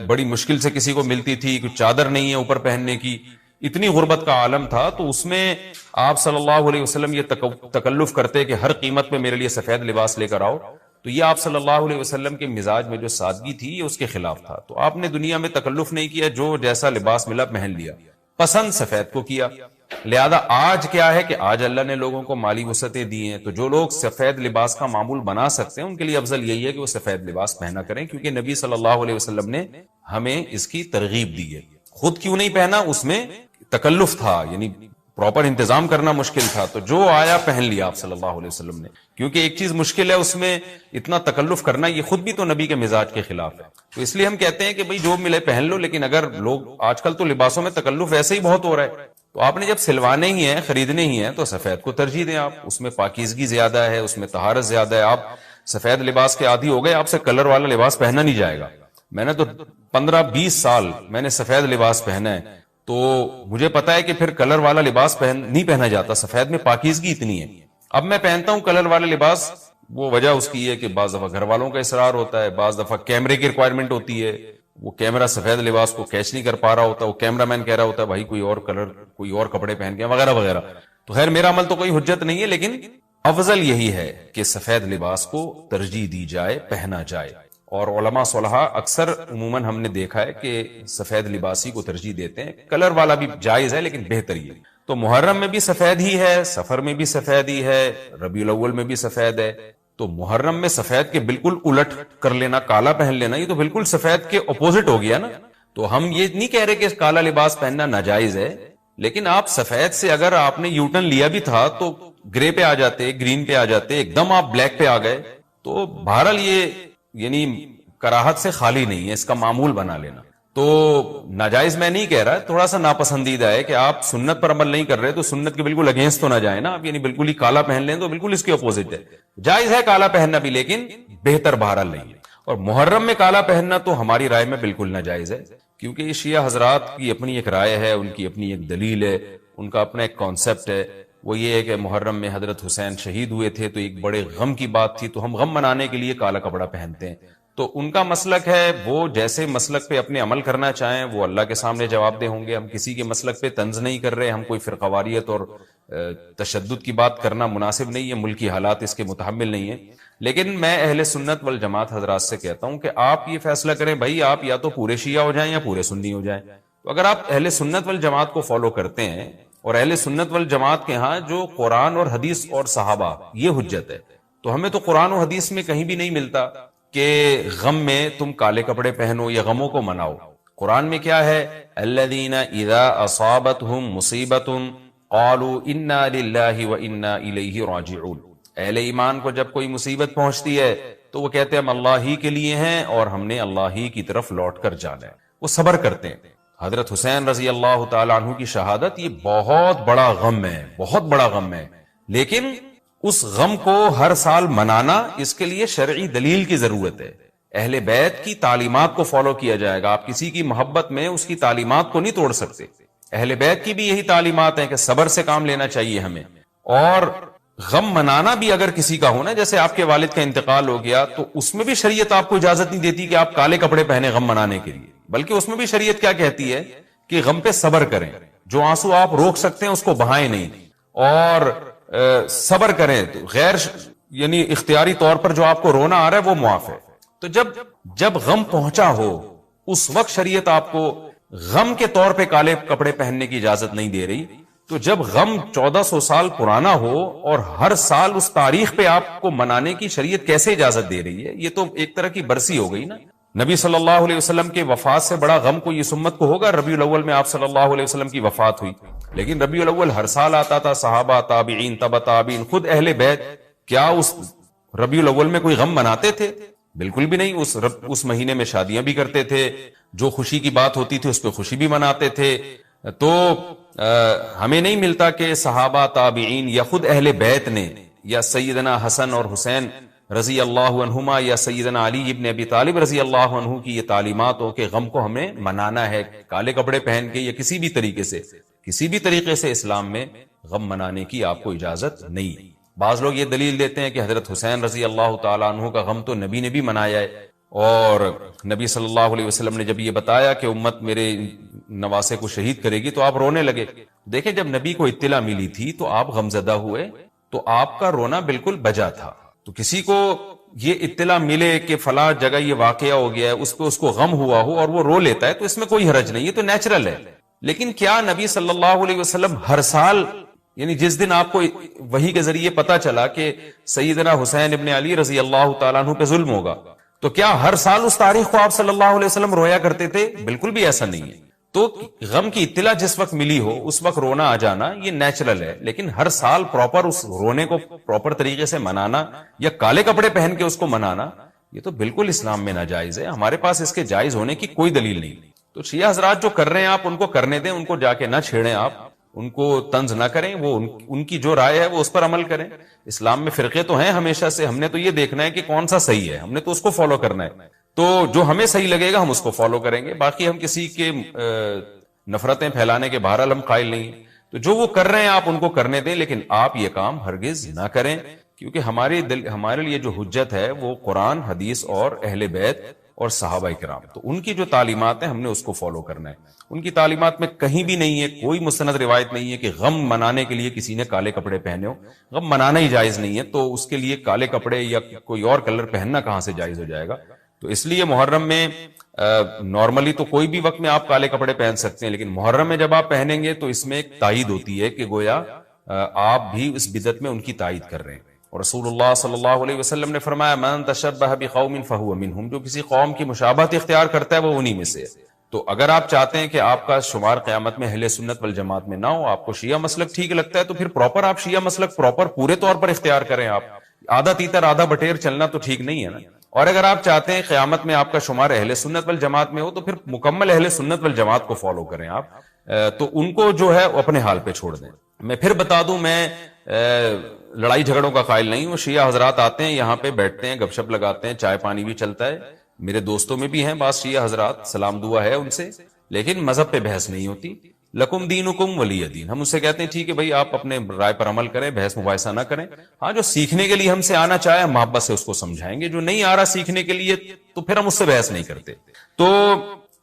Speaker 2: بڑی مشکل سے کسی کو ملتی تھی، کچھ چادر نہیں ہے اوپر پہننے کی. اتنی غربت کا عالم تھا، تو اس میں آپ صلی اللہ علیہ وسلم یہ تکلف کرتے کہ ہر قیمت پہ میرے لیے سفید لباس لے کر آؤ. تو یہ آپ صلی اللہ علیہ وسلم کے مزاج میں جو سادگی تھی یہ اس کے خلاف تھا. تو آپ نے دنیا میں تکلف نہیں کیا، جو جیسا لباس ملا پہن لیا، پسند سفید کو کیا. لہذا آج کیا ہے کہ آج اللہ نے لوگوں کو مالی وسعتیں دی ہیں، تو جو لوگ سفید لباس کا معمول بنا سکتے ہیں ان کے لیے افضل یہی ہے کہ وہ سفید لباس پہنا کریں، کیونکہ نبی صلی اللہ علیہ وسلم نے ہمیں اس کی ترغیب دی ہے. خود کیوں نہیں پہنا؟ اس میں تکلف تھا، یعنی پراپر انتظام کرنا مشکل تھا، تو جو آیا پہن لیا آپ صلی اللہ علیہ وسلم نے. کیونکہ ایک چیز مشکل ہے، اس میں اتنا تکلف کرنا یہ خود بھی تو نبی کے مزاج کے خلاف ہے. تو اس لیے ہم کہتے ہیں کہ بھئی جو ملے پہن لو، لیکن اگر لوگ آج کل تو لباسوں میں تکلف ویسے ہی بہت ہو رہا ہے، تو آپ نے جب سلوانے ہی ہیں، خریدنے ہی ہیں، تو سفید کو ترجیح دیں. آپ اس میں پاکیزگی زیادہ ہے، اس میں طہارت زیادہ ہے. آپ سفید لباس کے عادی ہو گئے، آپ سے کلر والا لباس پہنا نہیں جائے گا. میں نے تو 15-20 سال میں نے سفید لباس پہنا ہے، تو مجھے پتا ہے کہ پھر کلر والا لباس نہیں پہنا جاتا. سفید میں پاکیزگی اتنی ہے. اب میں پہنتا ہوں کلر والا لباس، وہ وجہ اس کی ہے کہ بعض دفعہ گھر والوں کا اصرار ہوتا ہے، بعض دفعہ کیمرے کی ریکوائرمنٹ ہوتی ہے، وہ کیمرہ سفید لباس کو کیچ نہیں کر پا رہا ہوتا، وہ کیمرہ مین کہہ رہا ہوتا ہے بھائی کوئی اور کلر، کوئی اور کپڑے پہن کے وغیرہ وغیرہ. تو خیر میرا عمل تو کوئی حجت نہیں ہے، لیکن افضل یہی ہے کہ سفید لباس کو ترجیح دی جائے، پہنا جائے. اور علماء صلحاء اکثر عموماً ہم نے دیکھا ہے کہ سفید لباسی کو ترجیح دیتے ہیں. کلر والا بھی جائز ہے لیکن بہتر ہی ہے. تو محرم میں بھی سفید ہی ہے، سفر میں بھی سفید ہی ہے، ربیع الاول میں بھی سفید ہے. تو محرم میں سفید کے بالکل الٹ کر لینا، کالا پہن لینا، یہ تو بالکل سفید کے اپوزٹ ہو گیا نا. تو ہم یہ نہیں کہہ رہے کہ کالا لباس پہننا ناجائز ہے، لیکن آپ سفید سے اگر آپ نے یوٹرن لیا بھی تھا تو گرے پہ آ جاتے، گرین پہ آ جاتے، ایک دم آپ بلیک پہ آ گئے، تو بہرحال یہ یعنی کراہت سے خالی نہیں ہے، اس کا معمول بنا لینا. تو ناجائز میں نہیں کہہ رہا، تھوڑا سا ناپسندیدہ ہے کہ آپ سنت پر عمل نہیں کر رہے تو سنت کے بالکل اگینسٹ تو نہ جائیں نا آپ، یعنی بالکل ہی کالا پہن لیں تو بالکل اس کے اپوزٹ ہے. جائز ہے کالا پہننا بھی، لیکن بہتر بہرحال نہیں ہے. اور محرم میں کالا پہننا تو ہماری رائے میں بالکل ناجائز ہے، کیونکہ یہ شیعہ حضرات کی اپنی ایک رائے ہے، ان کی اپنی ایک دلیل ہے، ان کا اپنا ایک کانسیپٹ ہے. وہ یہ ہے کہ محرم میں حضرت حسین شہید ہوئے تھے تو ایک بڑے غم کی بات تھی، تو ہم غم منانے کے لیے کالا کپڑا پہنتے ہیں. تو ان کا مسلک ہے، وہ جیسے مسلک پہ اپنے عمل کرنا چاہیں وہ اللہ کے سامنے جواب دہ ہوں گے. ہم کسی کے مسلک پہ طنز نہیں کر رہے، ہم کوئی فرقواریت اور تشدد کی بات کرنا مناسب نہیں ہے، ملکی حالات اس کے متحمل نہیں ہیں. لیکن میں اہل سنت والجماعت حضرات سے کہتا ہوں کہ آپ یہ فیصلہ کریں بھائی، آپ یا تو پورے شیعہ ہو جائیں یا پورے سنی ہو جائیں. تو اگر آپ اہل سنت والجماعت کو فالو کرتے ہیں، اور اہل سنت والجماعت کے ہاں جو قرآن اور حدیث اور صحابہ یہ حجت ہے، تو ہمیں تو قرآن و حدیث میں کہیں بھی نہیں ملتا کہ غم میں تم کالے کپڑے پہنو یا غموں کو مناؤ. قرآن میں کیا ہے؟ الذین اذا اصابتہم مصیبۃ قالوا انا للہ وانا الیہ راجعون. اہل ایمان کو جب کوئی مصیبت پہنچتی ہے تو وہ کہتے ہیں ہم اللہ ہی کے لیے ہیں اور ہم نے اللہ ہی کی طرف لوٹ کر جانا ہے. وہ صبر کرتے ہیں. حضرت حسین رضی اللہ تعالی عنہ کی شہادت یہ بہت بڑا غم ہے، بہت بڑا غم ہے، لیکن اس غم کو ہر سال منانا، اس کے لیے شرعی دلیل کی ضرورت ہے. اہل بیت کی تعلیمات کو فالو کیا جائے گا. آپ کسی کی محبت میں اس کی تعلیمات کو نہیں توڑ سکتے. اہل بیت کی بھی یہی تعلیمات ہیں کہ صبر سے کام لینا چاہیے ہمیں. اور غم منانا بھی اگر کسی کا ہونا، جیسے آپ کے والد کا انتقال ہو گیا، تو اس میں بھی شریعت آپ کو اجازت نہیں دیتی کہ آپ کالے کپڑے پہنے غم منانے کے لیے، بلکہ اس میں بھی شریعت کیا کہتی ہے کہ غم پہ صبر کریں. جو آنسو آپ روک سکتے ہیں اس کو بہائیں نہیں، اور صبر کریں. تو غیر یعنی اختیاری طور پر جو آپ کو رونا آ رہا ہے وہ معاف ہے. تو جب غم پہنچا ہو اس وقت شریعت آپ کو غم کے طور پہ کالے کپڑے پہننے کی اجازت نہیں دے رہی. تو جب غم 1400 سال پرانا ہو اور ہر سال اس تاریخ پہ آپ کو منانے کی شریعت کیسے اجازت دے رہی ہے؟ یہ تو ایک طرح کی برسی ہو گئی نا. نبی صلی اللہ علیہ وسلم کے وفات سے بڑا غم کو اس امت کو ہوگا؟ ربیع الاول میں آپ صلی اللہ علیہ وسلم کی وفات ہوئی، لیکن ربیع الاول ہر سال آتا تھا. صحابہ، تابعین، تبع تابعین، خود اہل بیت کیا اس ربیع الاول میں کوئی غم مناتے تھے؟
Speaker 1: بالکل بھی نہیں. اس مہینے میں شادیاں بھی کرتے تھے, جو خوشی کی بات ہوتی تھی اس پہ خوشی بھی مناتے تھے. تو ہمیں نہیں ملتا کہ صحابہ, تابعین یا خود اہل بیت نے یا سیدنا حسن اور حسین رضی اللہ عنہما یا سیدنا علی ابن ابی طالب رضی اللہ عنہ کی یہ تعلیمات ہو کہ غم کو ہمیں منانا ہے کالے کپڑے پہن کے یا کسی بھی طریقے سے اسلام میں غم منانے کی آپ کو اجازت نہیں. بعض لوگ یہ دلیل دیتے ہیں کہ حضرت حسین رضی اللہ تعالیٰ عنہ کا غم تو نبی نے بھی منایا ہے, اور نبی صلی اللہ علیہ وسلم نے جب یہ بتایا کہ امت میرے نواسے کو شہید کرے گی تو آپ رونے لگے. دیکھیں جب نبی کو اطلاع ملی تھی تو آپ غمزدہ ہوئے تو آپ کا رونا بالکل بجا تھا. تو کسی کو یہ اطلاع ملے کہ فلاں جگہ یہ واقعہ ہو گیا ہے, اس کو غم ہوا ہو اور وہ رو لیتا ہے تو اس میں کوئی حرج نہیں, یہ تو نیچرل ہے. لیکن کیا نبی صلی اللہ علیہ وسلم ہر سال, یعنی جس دن آپ کو وحی کے ذریعے پتا چلا کہ سیدنا حسین ابن علی رضی اللہ تعالیٰ عنہ پہ ظلم ہوگا, تو کیا ہر سال اس تاریخ کو آپ صلی اللہ علیہ وسلم رویا کرتے تھے؟ بالکل بھی ایسا نہیں ہے. تو غم کی اطلاع جس وقت ملی ہو اس وقت رونا آ جانا یہ نیچرل ہے, لیکن ہر سال پراپر اس رونے کو پراپر طریقے سے منانا یا کالے کپڑے پہن کے اس کو منانا یہ تو بالکل اسلام میں ناجائز ہے. ہمارے پاس اس کے جائز ہونے کی کوئی دلیل نہیں. تو شیعہ حضرات جو کر رہے ہیں آپ ان کو کرنے دیں, ان کو جا کے نہ چھیڑیں, آپ ان کو طنز نہ کریں, وہ ان کی جو رائے ہے وہ اس پر عمل کریں. اسلام میں فرقے تو ہیں ہمیشہ سے, ہم نے تو یہ دیکھنا ہے کہ کون سا صحیح ہے, ہم نے تو اس کو فالو کرنا ہے. تو جو ہمیں صحیح لگے گا ہم اس کو فالو کریں گے, باقی ہم کسی کے نفرتیں پھیلانے کے بہرحال ہم قائل نہیں. تو جو وہ کر رہے ہیں آپ ان کو کرنے دیں, لیکن آپ یہ کام ہرگز نہ کریں, کیونکہ ہمارے لیے جو حجت ہے وہ قرآن, حدیث اور اہل بیت اور صحابہ کرام, تو ان کی جو تعلیمات ہیں ہم نے اس کو فالو کرنا ہے. ان کی تعلیمات میں کہیں بھی نہیں ہے, کوئی مستند روایت نہیں ہے کہ غم منانے کے لیے کسی نے کالے کپڑے پہنے ہو. غم منانا ہی جائز نہیں ہے, تو اس کے لیے کالے کپڑے یا کوئی اور کلر پہننا کہاں سے جائز ہو جائے گا. تو اس لیے محرم میں نارملی تو کوئی بھی وقت میں آپ کالے کپڑے پہن سکتے ہیں, لیکن محرم میں جب آپ پہنیں گے تو اس میں ایک تائید ہوتی ہے کہ گویا آپ بھی اس بدعت میں ان کی تائید کر رہے ہیں. اور رسول اللہ صلی اللہ علیہ وسلم نے فرمایا من تشبہ بقوم فہو منہم, جو کسی قوم کی مشابہت اختیار کرتا ہے وہ انہی میں سے. تو اگر آپ چاہتے ہیں کہ آپ کا شمار قیامت میں اہل سنت والجماعت میں نہ ہو, آپ کو شیعہ مسلک ٹھیک لگتا ہے تو پھر پراپر آپ شیعہ مسلک پراپر پورے طور پر اختیار کریں. آپ آدھا تیتر آدھا بٹیر چلنا تو ٹھیک نہیں ہے نا. اور اگر آپ چاہتے ہیں قیامت میں آپ کا شمار اہل سنت والجماعت میں ہو تو پھر مکمل اہل سنت والجماعت کو فالو کریں آپ, تو ان کو جو ہے اپنے حال پہ چھوڑ دیں. میں پھر بتا دوں, میں لڑائی جھگڑوں کا قائل نہیں ہوں. شیعہ حضرات آتے ہیں یہاں پہ بیٹھتے ہیں, گپ شپ لگاتے ہیں, چائے پانی بھی چلتا ہے. میرے دوستوں میں بھی ہیں بعض شیعہ حضرات, سلام دعا ہے ان سے, لیکن مذہب پہ بحث نہیں ہوتی. لکم دینکم ولی دین, ہم ان سے کہتے ہیں ٹھیک ہے بھائی آپ اپنے رائے پر عمل کریں, بحث مباحثہ نہ کریں. ہاں جو سیکھنے کے لیے ہم سے آنا چاہے محبت سے اس کو سمجھائیں گے, جو نہیں آ رہا سیکھنے کے لیے تو پھر ہم اس سے بحث نہیں کرتے. تو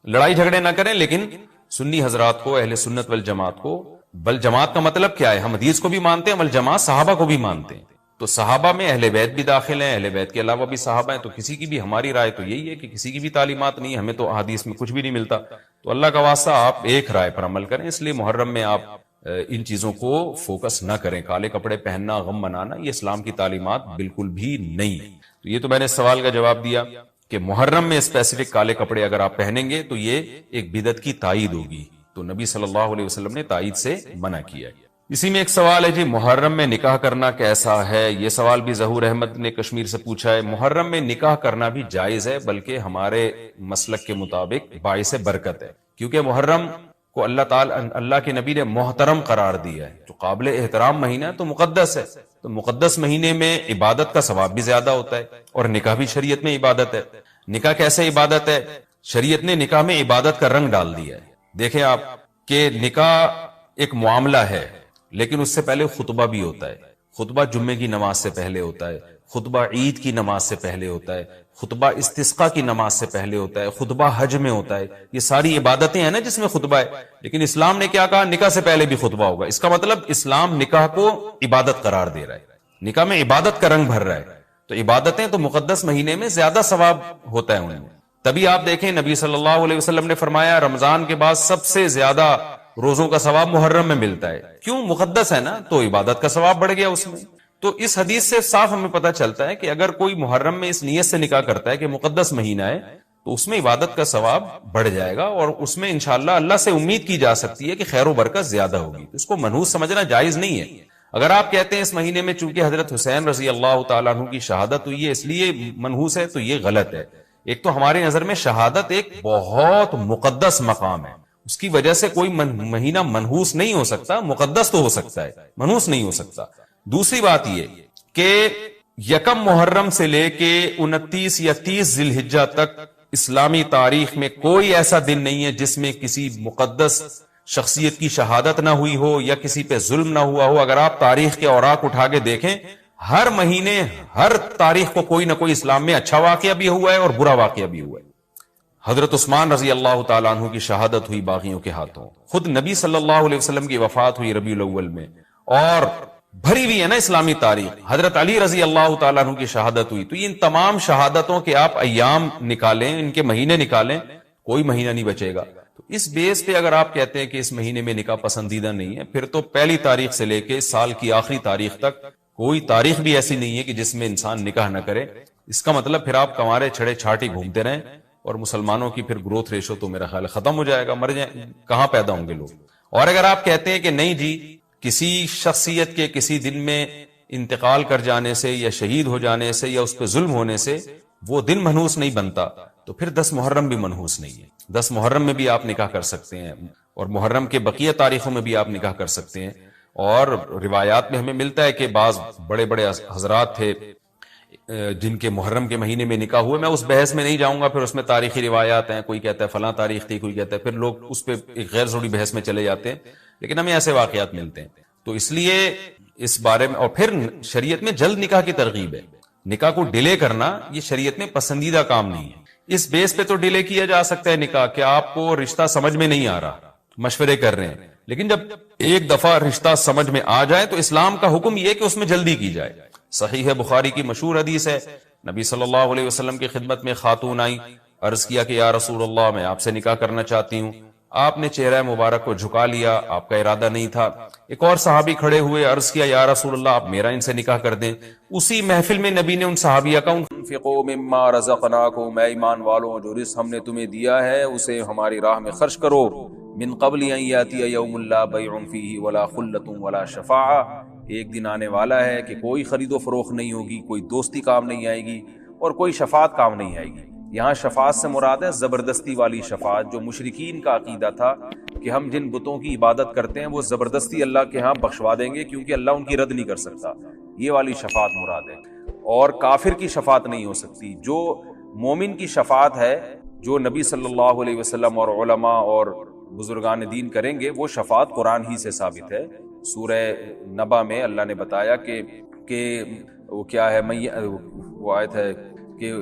Speaker 1: لڑائی جھگڑے نہ کریں, لیکن سنی حضرات کو, اہل سنت والجماعت کو, بل جماعت کا مطلب کیا ہے, ہم حدیث کو بھی مانتے ہیں, بل جماعت صحابہ کو بھی مانتے ہیں. تو صحابہ میں اہل بیت بھی داخل ہیں, اہل بیت کے علاوہ بھی صحابہ ہیں. تو کسی کی بھی, ہماری رائے تو یہی ہے کہ کسی کی بھی تعلیمات نہیں, ہمیں تو احادیث میں کچھ بھی نہیں ملتا. تو اللہ کا واسطہ آپ ایک رائے پر عمل کریں. اس لیے محرم میں آپ ان چیزوں کو فوکس نہ کریں. کالے کپڑے پہننا, غم منانا, یہ اسلام کی تعلیمات بالکل بھی نہیں. تو یہ تو میں نے سوال کا جواب دیا کہ محرم میں اسپیسیفک کالے کپڑے اگر آپ پہنیں گے تو یہ ایک بدعت کی تائید ہوگی. تو نبی صلی اللہ علیہ وسلم نے تائید سے منع کیا ہے. اسی میں ایک سوال ہے جی, محرم میں نکاح کرنا کیسا ہے؟ یہ سوال بھی ظہور احمد نے کشمیر سے پوچھا ہے. محرم میں نکاح کرنا بھی جائز ہے, بلکہ ہمارے مسلک کے مطابق باعث برکت ہے, کیونکہ محرم کو اللہ کے نبی نے محترم قرار دیا ہے, جو قابل احترام مہینہ ہے تو مقدس ہے. تو مقدس مہینے میں عبادت کا ثواب بھی زیادہ ہوتا ہے, اور نکاح بھی شریعت میں عبادت ہے. نکاح کیسے عبادت ہے؟ شریعت نے نکاح میں عبادت کا رنگ ڈال دیا ہے. دیکھیں آپ کہ نکاح ایک معاملہ ہے, لیکن اس سے پہلے خطبہ بھی ہوتا ہے. خطبہ جمعے کی نماز سے پہلے ہوتا ہے, خطبہ عید کی نماز سے پہلے ہوتا ہے, خطبہ استسقاء کی نماز سے پہلے ہوتا ہے, خطبہ حج میں ہوتا ہے. یہ ساری عبادتیں ہیں نا جس میں خطبہ ہے, لیکن اسلام نے کیا کہا؟ نکاح سے پہلے بھی خطبہ ہوگا. اس کا مطلب اسلام نکاح کو عبادت قرار دے رہا ہے, نکاح میں عبادت کا رنگ بھر رہا ہے. تو عبادتیں تو مقدس مہینے میں زیادہ ثواب ہوتا ہے ان میں. تبھی آپ دیکھیں نبی صلی اللہ علیہ وسلم نے فرمایا رمضان کے بعد سب سے زیادہ روزوں کا ثواب محرم میں ملتا ہے. کیوں؟ مقدس ہے نا, تو عبادت کا ثواب بڑھ گیا اس میں. تو اس حدیث سے صاف ہمیں پتہ چلتا ہے کہ اگر کوئی محرم میں اس نیت سے نکاح کرتا ہے کہ مقدس مہینہ ہے تو اس میں عبادت کا ثواب بڑھ جائے گا, اور اس میں انشاءاللہ اللہ سے امید کی جا سکتی ہے کہ خیر و برکت زیادہ ہوگی. اس کو منحوس سمجھنا جائز نہیں ہے.
Speaker 3: اگر آپ کہتے ہیں اس مہینے میں چونکہ حضرت حسین رضی اللہ تعالیٰ عنہ کی شہادت ہوئی ہے اس لیے منحوس ہے، تو یہ غلط ہے۔ ایک تو ہماری نظر میں شہادت ایک بہت مقدس مقام ہے، اس کی وجہ سے کوئی مہینہ منحوس نہیں ہو سکتا، مقدس تو ہو سکتا ہے، منحوس نہیں ہو سکتا۔ دوسری بات یہ کہ یکم محرم سے لے کے 29 یا 30 ذی الحجہ تک اسلامی تاریخ میں کوئی ایسا دن نہیں ہے جس میں کسی مقدس شخصیت کی شہادت نہ ہوئی ہو یا کسی پہ ظلم نہ ہوا ہو۔ اگر آپ تاریخ کے اوراق اٹھا کے دیکھیں، ہر مہینے ہر تاریخ کو کوئی نہ کوئی اسلام میں اچھا واقعہ بھی ہوا ہے اور برا واقعہ بھی ہوا ہے۔ حضرت عثمان رضی اللہ تعالیٰ عنہ کی شہادت ہوئی باغیوں کے ہاتھوں، خود نبی صلی اللہ علیہ وسلم کی وفات ہوئی ربیع الاول میں، اور بھری ہوئی ہے نا اسلامی تاریخ۔ حضرت علی رضی اللہ تعالیٰ عنہ کی شہادت ہوئی۔ تو ان تمام شہادتوں کے آپ ایام نکالیں، ان کے مہینے نکالیں، کوئی مہینہ نہیں بچے گا۔ تو اس بیس پہ اگر آپ کہتے ہیں کہ اس مہینے میں نکاح پسندیدہ نہیں ہے، پھر تو پہلی تاریخ سے لے کے سال کی آخری تاریخ تک کوئی تاریخ بھی ایسی نہیں ہے کہ جس میں انسان نکاح نہ کرے۔ اس کا مطلب پھر آپ کنوارے چھڑے چھاٹی گھومتے رہیں، اور مسلمانوں کی پھر گروتھ ریشو تو میرا خیال ختم ہو جائے گا، مر جائیں، کہاں پیدا ہوں گے لوگ۔ اور اگر آپ کہتے ہیں کہ نہیں جی کسی شخصیت کے کسی دن میں انتقال کر جانے سے یا شہید ہو جانے سے یا اس پہ ظلم ہونے سے وہ دن منحوس نہیں بنتا، تو پھر 10 محرم بھی منحوس نہیں ہے۔ 10 محرم میں بھی آپ نکاح کر سکتے ہیں، اور محرم کے بقیہ تاریخوں میں بھی آپ نکاح کر سکتے ہیں۔ اور روایات میں ہمیں ملتا ہے کہ بعض بڑے بڑے حضرات تھے جن کے محرم کے مہینے میں نکاح ہوئے۔ میں اس بحث میں نہیں جاؤں گا، پھر اس میں تاریخی روایات ہیں، کوئی کہتا ہے فلاں تاریخ تھی، کوئی کہتا ہے، پھر لوگ اس پہ ایک غیر ضروری بحث میں چلے جاتے ہیں، لیکن ہمیں ایسے واقعات ملتے ہیں۔ تو اس لیے اس بارے میں، اور پھر شریعت میں جلد نکاح کی ترغیب ہے، نکاح کو ڈیلے کرنا یہ شریعت میں پسندیدہ کام نہیں ہے۔ اس بیس پہ تو ڈیلے کیا جا سکتا ہے نکاح کہ آپ کو رشتہ سمجھ میں نہیں آ رہا، مشورے کر رہے ہیں، لیکن جب ایک دفعہ رشتہ سمجھ میں آ جائے تو اسلام کا حکم یہ کہ اس میں جلدی کی جائے۔ صحیح ہے، بخاری کی مشہور حدیث ہے، نبی صلی اللہ علیہ وسلم کی خدمت میں خاتون آئی، عرض کیا کہ یا رسول اللہ میں آپ سے نکاح کرنا چاہتی ہوں۔ آپ نے چہرہ مبارک کو جھکا لیا، آپ کا ارادہ نہیں تھا۔ ایک اور صحابی کھڑے ہوئے، عرض کیا یا رسول اللہ آپ میرا ان سے نکاح کر دیں۔ اسی محفل میں نبی نے ان صحابیہ کا
Speaker 2: انفقوا مما رزقناکم، اے ایمان والوں جو رزق ہم نے تمہیں دیا ہے اسے ہماری راہ میں خرچ کرو، من قبل ان یاتی یوم لا بیع فیہ ولا خلۃ ولا شفاعہ، ایک دن آنے والا ہے کہ کوئی خرید و فروخت نہیں ہوگی، کوئی دوستی کام نہیں آئے گی اور کوئی شفاعت کام نہیں آئے گی۔ یہاں شفاعت سے مراد ہے زبردستی والی شفاعت، جو مشرکین کا عقیدہ تھا کہ ہم جن بتوں کی عبادت کرتے ہیں وہ زبردستی اللہ کے ہاں بخشوا دیں گے کیونکہ اللہ ان کی رد نہیں کر سکتا، یہ والی شفاعت مراد ہے۔ اور کافر کی شفاعت نہیں ہو سکتی۔ جو مومن کی شفاعت ہے، جو نبی صلی اللہ علیہ وسلم اور علماء اور بزرگان دین کریں گے، وہ شفاعت قرآن ہی سے ثابت ہے۔ سورہ نبا میں اللہ نے بتایا کہ وہ کیا ہے، وہ آیت ہے کہ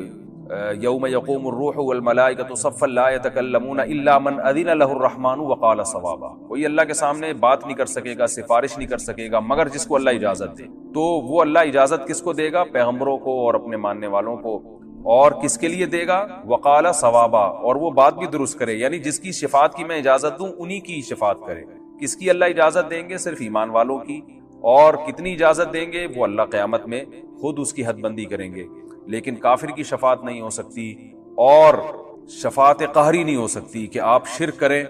Speaker 2: یوم یقوم الروح والملائکۃ صفا لا یتکلمون الا من اذن له الرحمن وقال صوابا، کوئی اللہ کے سامنے بات نہیں کر سکے گا، سفارش نہیں کر سکے گا مگر جس کو اللہ اجازت دے۔ تو وہ اللہ اجازت کس کو دے گا؟ پیغمبروں کو اور اپنے ماننے والوں کو۔ اور کس کے لیے دے گا؟ وقال صوابا، اور وہ بات بھی درست کرے، یعنی جس کی شفاعت کی میں اجازت دوں انہی کی شفاعت کرے۔ کس کی اللہ اجازت دیں گے؟ صرف ایمان والوں کی۔ اور کتنی اجازت دیں گے؟ وہ اللہ قیامت میں خود اس کی حد بندی کریں گے۔ لیکن کافر کی شفاعت نہیں ہو سکتی، اور شفاعت قہری نہیں ہو سکتی کہ آپ شرک کریں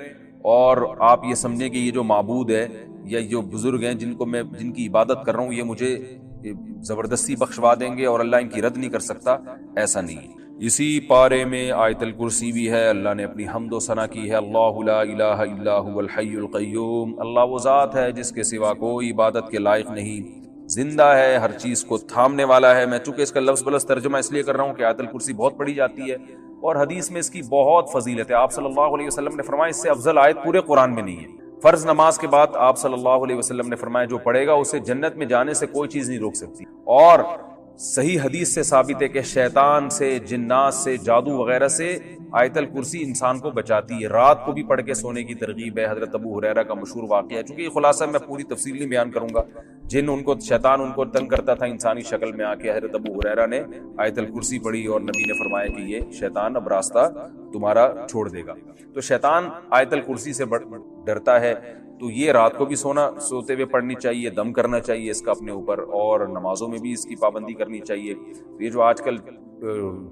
Speaker 2: اور آپ یہ سمجھیں کہ یہ جو معبود ہے یا جو بزرگ ہیں جن کی عبادت کر رہا ہوں یہ مجھے زبردستی بخشوا دیں گے اور اللہ ان کی رد نہیں کر سکتا، ایسا نہیں۔ اسی پارے میں آیت الکرسی بھی ہے، اللہ نے اپنی حمد و ثنا کی ہے، اللہ لا الہ الا هو الحی القیوم، اللہ وہ ذات ہے جس کے سوا کوئی عبادت کے لائق نہیں، زندہ ہے، ہر چیز کو تھامنے والا ہے۔ میں چونکہ اس کا لفظ بلفظ ترجمہ اس لیے کر رہا ہوں کہ آیت الکرسی بہت پڑھی جاتی ہے اور حدیث میں اس کی بہت فضیلت ہے۔ آپ صلی اللہ علیہ وسلم نے فرمایا اس سے افضل آیت پورے قرآن میں نہیں ہے۔ فرض نماز کے بعد آپ صلی اللہ علیہ وسلم نے فرمایا جو پڑھے گا اسے جنت میں جانے سے کوئی چیز نہیں روک سکتی۔ اور صحیح حدیث سے ثابت ہے کہ شیطان سے، جنات سے، جادو وغیرہ سے آیت الکرسی انسان کو بچاتی ہے۔ رات کو بھی پڑھ کے سونے کی ترغیب ہے۔ حضرت ابو ہریرہ کا مشہور واقعہ ہے، چونکہ یہ خلاصہ میں پوری تفصیل نہیں بیان کروں گا۔ شیطان ان کو تنگ کرتا تھا انسانی شکل میں آ کے، حضرت ابو ہریرہ نے آیت الکرسی پڑھی اور نبی نے فرمایا کہ یہ شیطان اب راستہ تمہارا چھوڑ دے گا۔ تو شیطان آیت الکرسی سے ڈرتا ہے،
Speaker 3: تو یہ رات کو بھی سوتے ہوئے پڑھنی چاہیے، دم کرنا چاہیے اس کا اپنے اوپر، اور نمازوں میں بھی اس کی پابندی کرنی چاہیے۔ یہ جو آج کل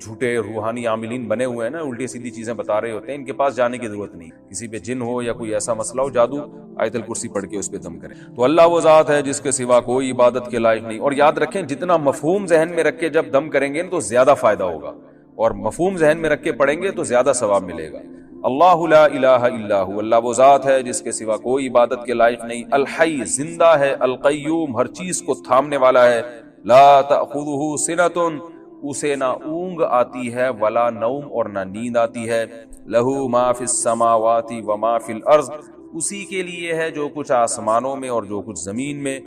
Speaker 3: جھوٹے روحانی عاملین بنے ہوئے ہیں نا، الٹی سیدھی چیزیں بتا رہے ہوتے ہیں، ان کے پاس جانے کی ضرورت نہیں۔ کسی پہ جن ہو یا کوئی ایسا مسئلہ ہو، جادو، آیت الکرسی پڑھ کے اس پہ دم کریں۔ تو اللہ وہ ذات ہے جس کے سوا کوئی عبادت کے لائق نہیں۔ اور یاد رکھیں، جتنا مفہوم ذہن میں رکھ کے جب دم کریں گے تو زیادہ فائدہ ہوگا، اور مفہوم ذہن میں رکھ کے پڑھیں گے تو زیادہ ثواب ملے گا۔ اللہ لا الہ الا ہو، اللہ وہ ذات ہے جس کے سوا کوئی عبادت کے لائق نہیں۔ الحی، زندہ ہے، القیوم، ہر چیز کو تھامنے والا ہے، لا تأخذہ سنۃ، اسے نہ اونگ آتی ہے، ولا نوم، اور نہ نیند آتی ہے، لہ ما فی السماوات وما فی الارض، اسی کے لیے ہے جو کچھ آسمانوں میں اور جو کچھ زمین میں۔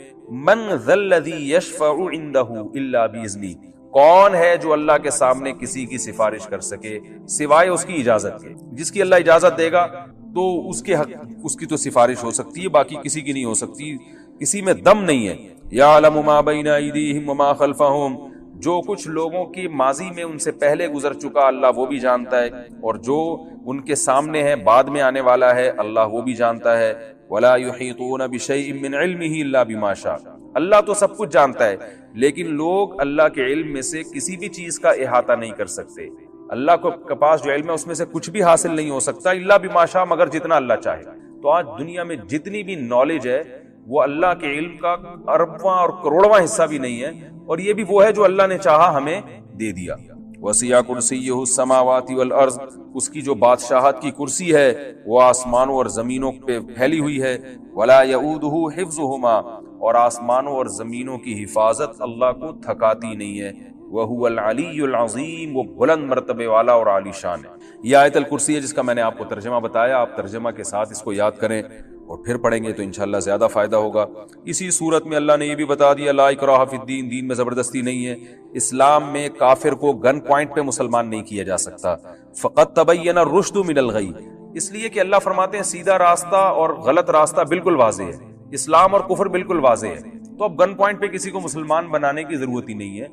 Speaker 3: من ذا الذی یشفع عندہ الا باذنہ، کون ہے جو اللہ کے سامنے کسی کی سفارش کر سکے سوائے اس کی اجازت کے؟ جس کی اللہ اجازت دے گا تو اس کے حق، اس کی تو سفارش ہو سکتی ہے، باقی کسی کی نہیں ہو سکتی، کسی میں دم نہیں ہے۔ یعلم ما بین ایدیہم وما خلفہم، جو کچھ لوگوں کی ماضی میں ان سے پہلے گزر چکا اللہ وہ بھی جانتا ہے، اور جو ان کے سامنے ہے بعد میں آنے والا ہے اللہ وہ بھی جانتا ہے۔ ولا یحیطون بشیء من علمہ الا بما شاء، اللہ تو سب کچھ جانتا ہے، لیکن لوگ اللہ کے علم میں سے کسی بھی چیز کا احاطہ نہیں کر سکتے۔ اللہ کے پاس جو علم ہے اس میں سے کچھ بھی حاصل نہیں ہو سکتا الا بما شاء، مگر جتنا اللہ چاہے۔ تو آج دنیا میں جتنی بھی نالج ہے وہ اللہ کے علم کا اربواں اور کروڑواں حصہ بھی نہیں ہے، اور یہ بھی وہ ہے جو اللہ نے چاہا ہمیں دے دیا۔ وسیع کرسیہ السماوات والارض، اس کی جو بادشاہت کی کرسی ہے وہ آسمانوں اور زمینوں پہ پھیلی ہوئی ہے۔ ولا یؤودہ حفظہما، اور آسمانوں اور زمینوں کی حفاظت اللہ کو تھکاتی نہیں ہے۔ وہو العلی العظیم، وہ بلند مرتبے والا اور عالی شان ہے۔ یہ آیت الکرسی ہے جس کا میں نے آپ کو ترجمہ بتایا، آپ ترجمہ کے ساتھ اس کو یاد کریں اور پھر پڑھیں گے تو انشاءاللہ زیادہ فائدہ ہوگا۔ اسی صورت میں اللہ نے یہ بھی بتا دیا، لا اکراہ فی الدین، دین میں زبردستی نہیں ہے۔ اسلام میں کافر کو گن پوائنٹ پہ مسلمان نہیں کیا جا سکتا۔ فقط تبین الرشد من الغی، اس لیے کہ اللہ فرماتے ہیں سیدھا راستہ اور غلط راستہ بالکل واضح ہے، اسلام اور کفر بالکل واضح ہے، تو اب گن پوائنٹ پہ کسی کو مسلمان بنانے کی ضرورت ہی نہیں ہے۔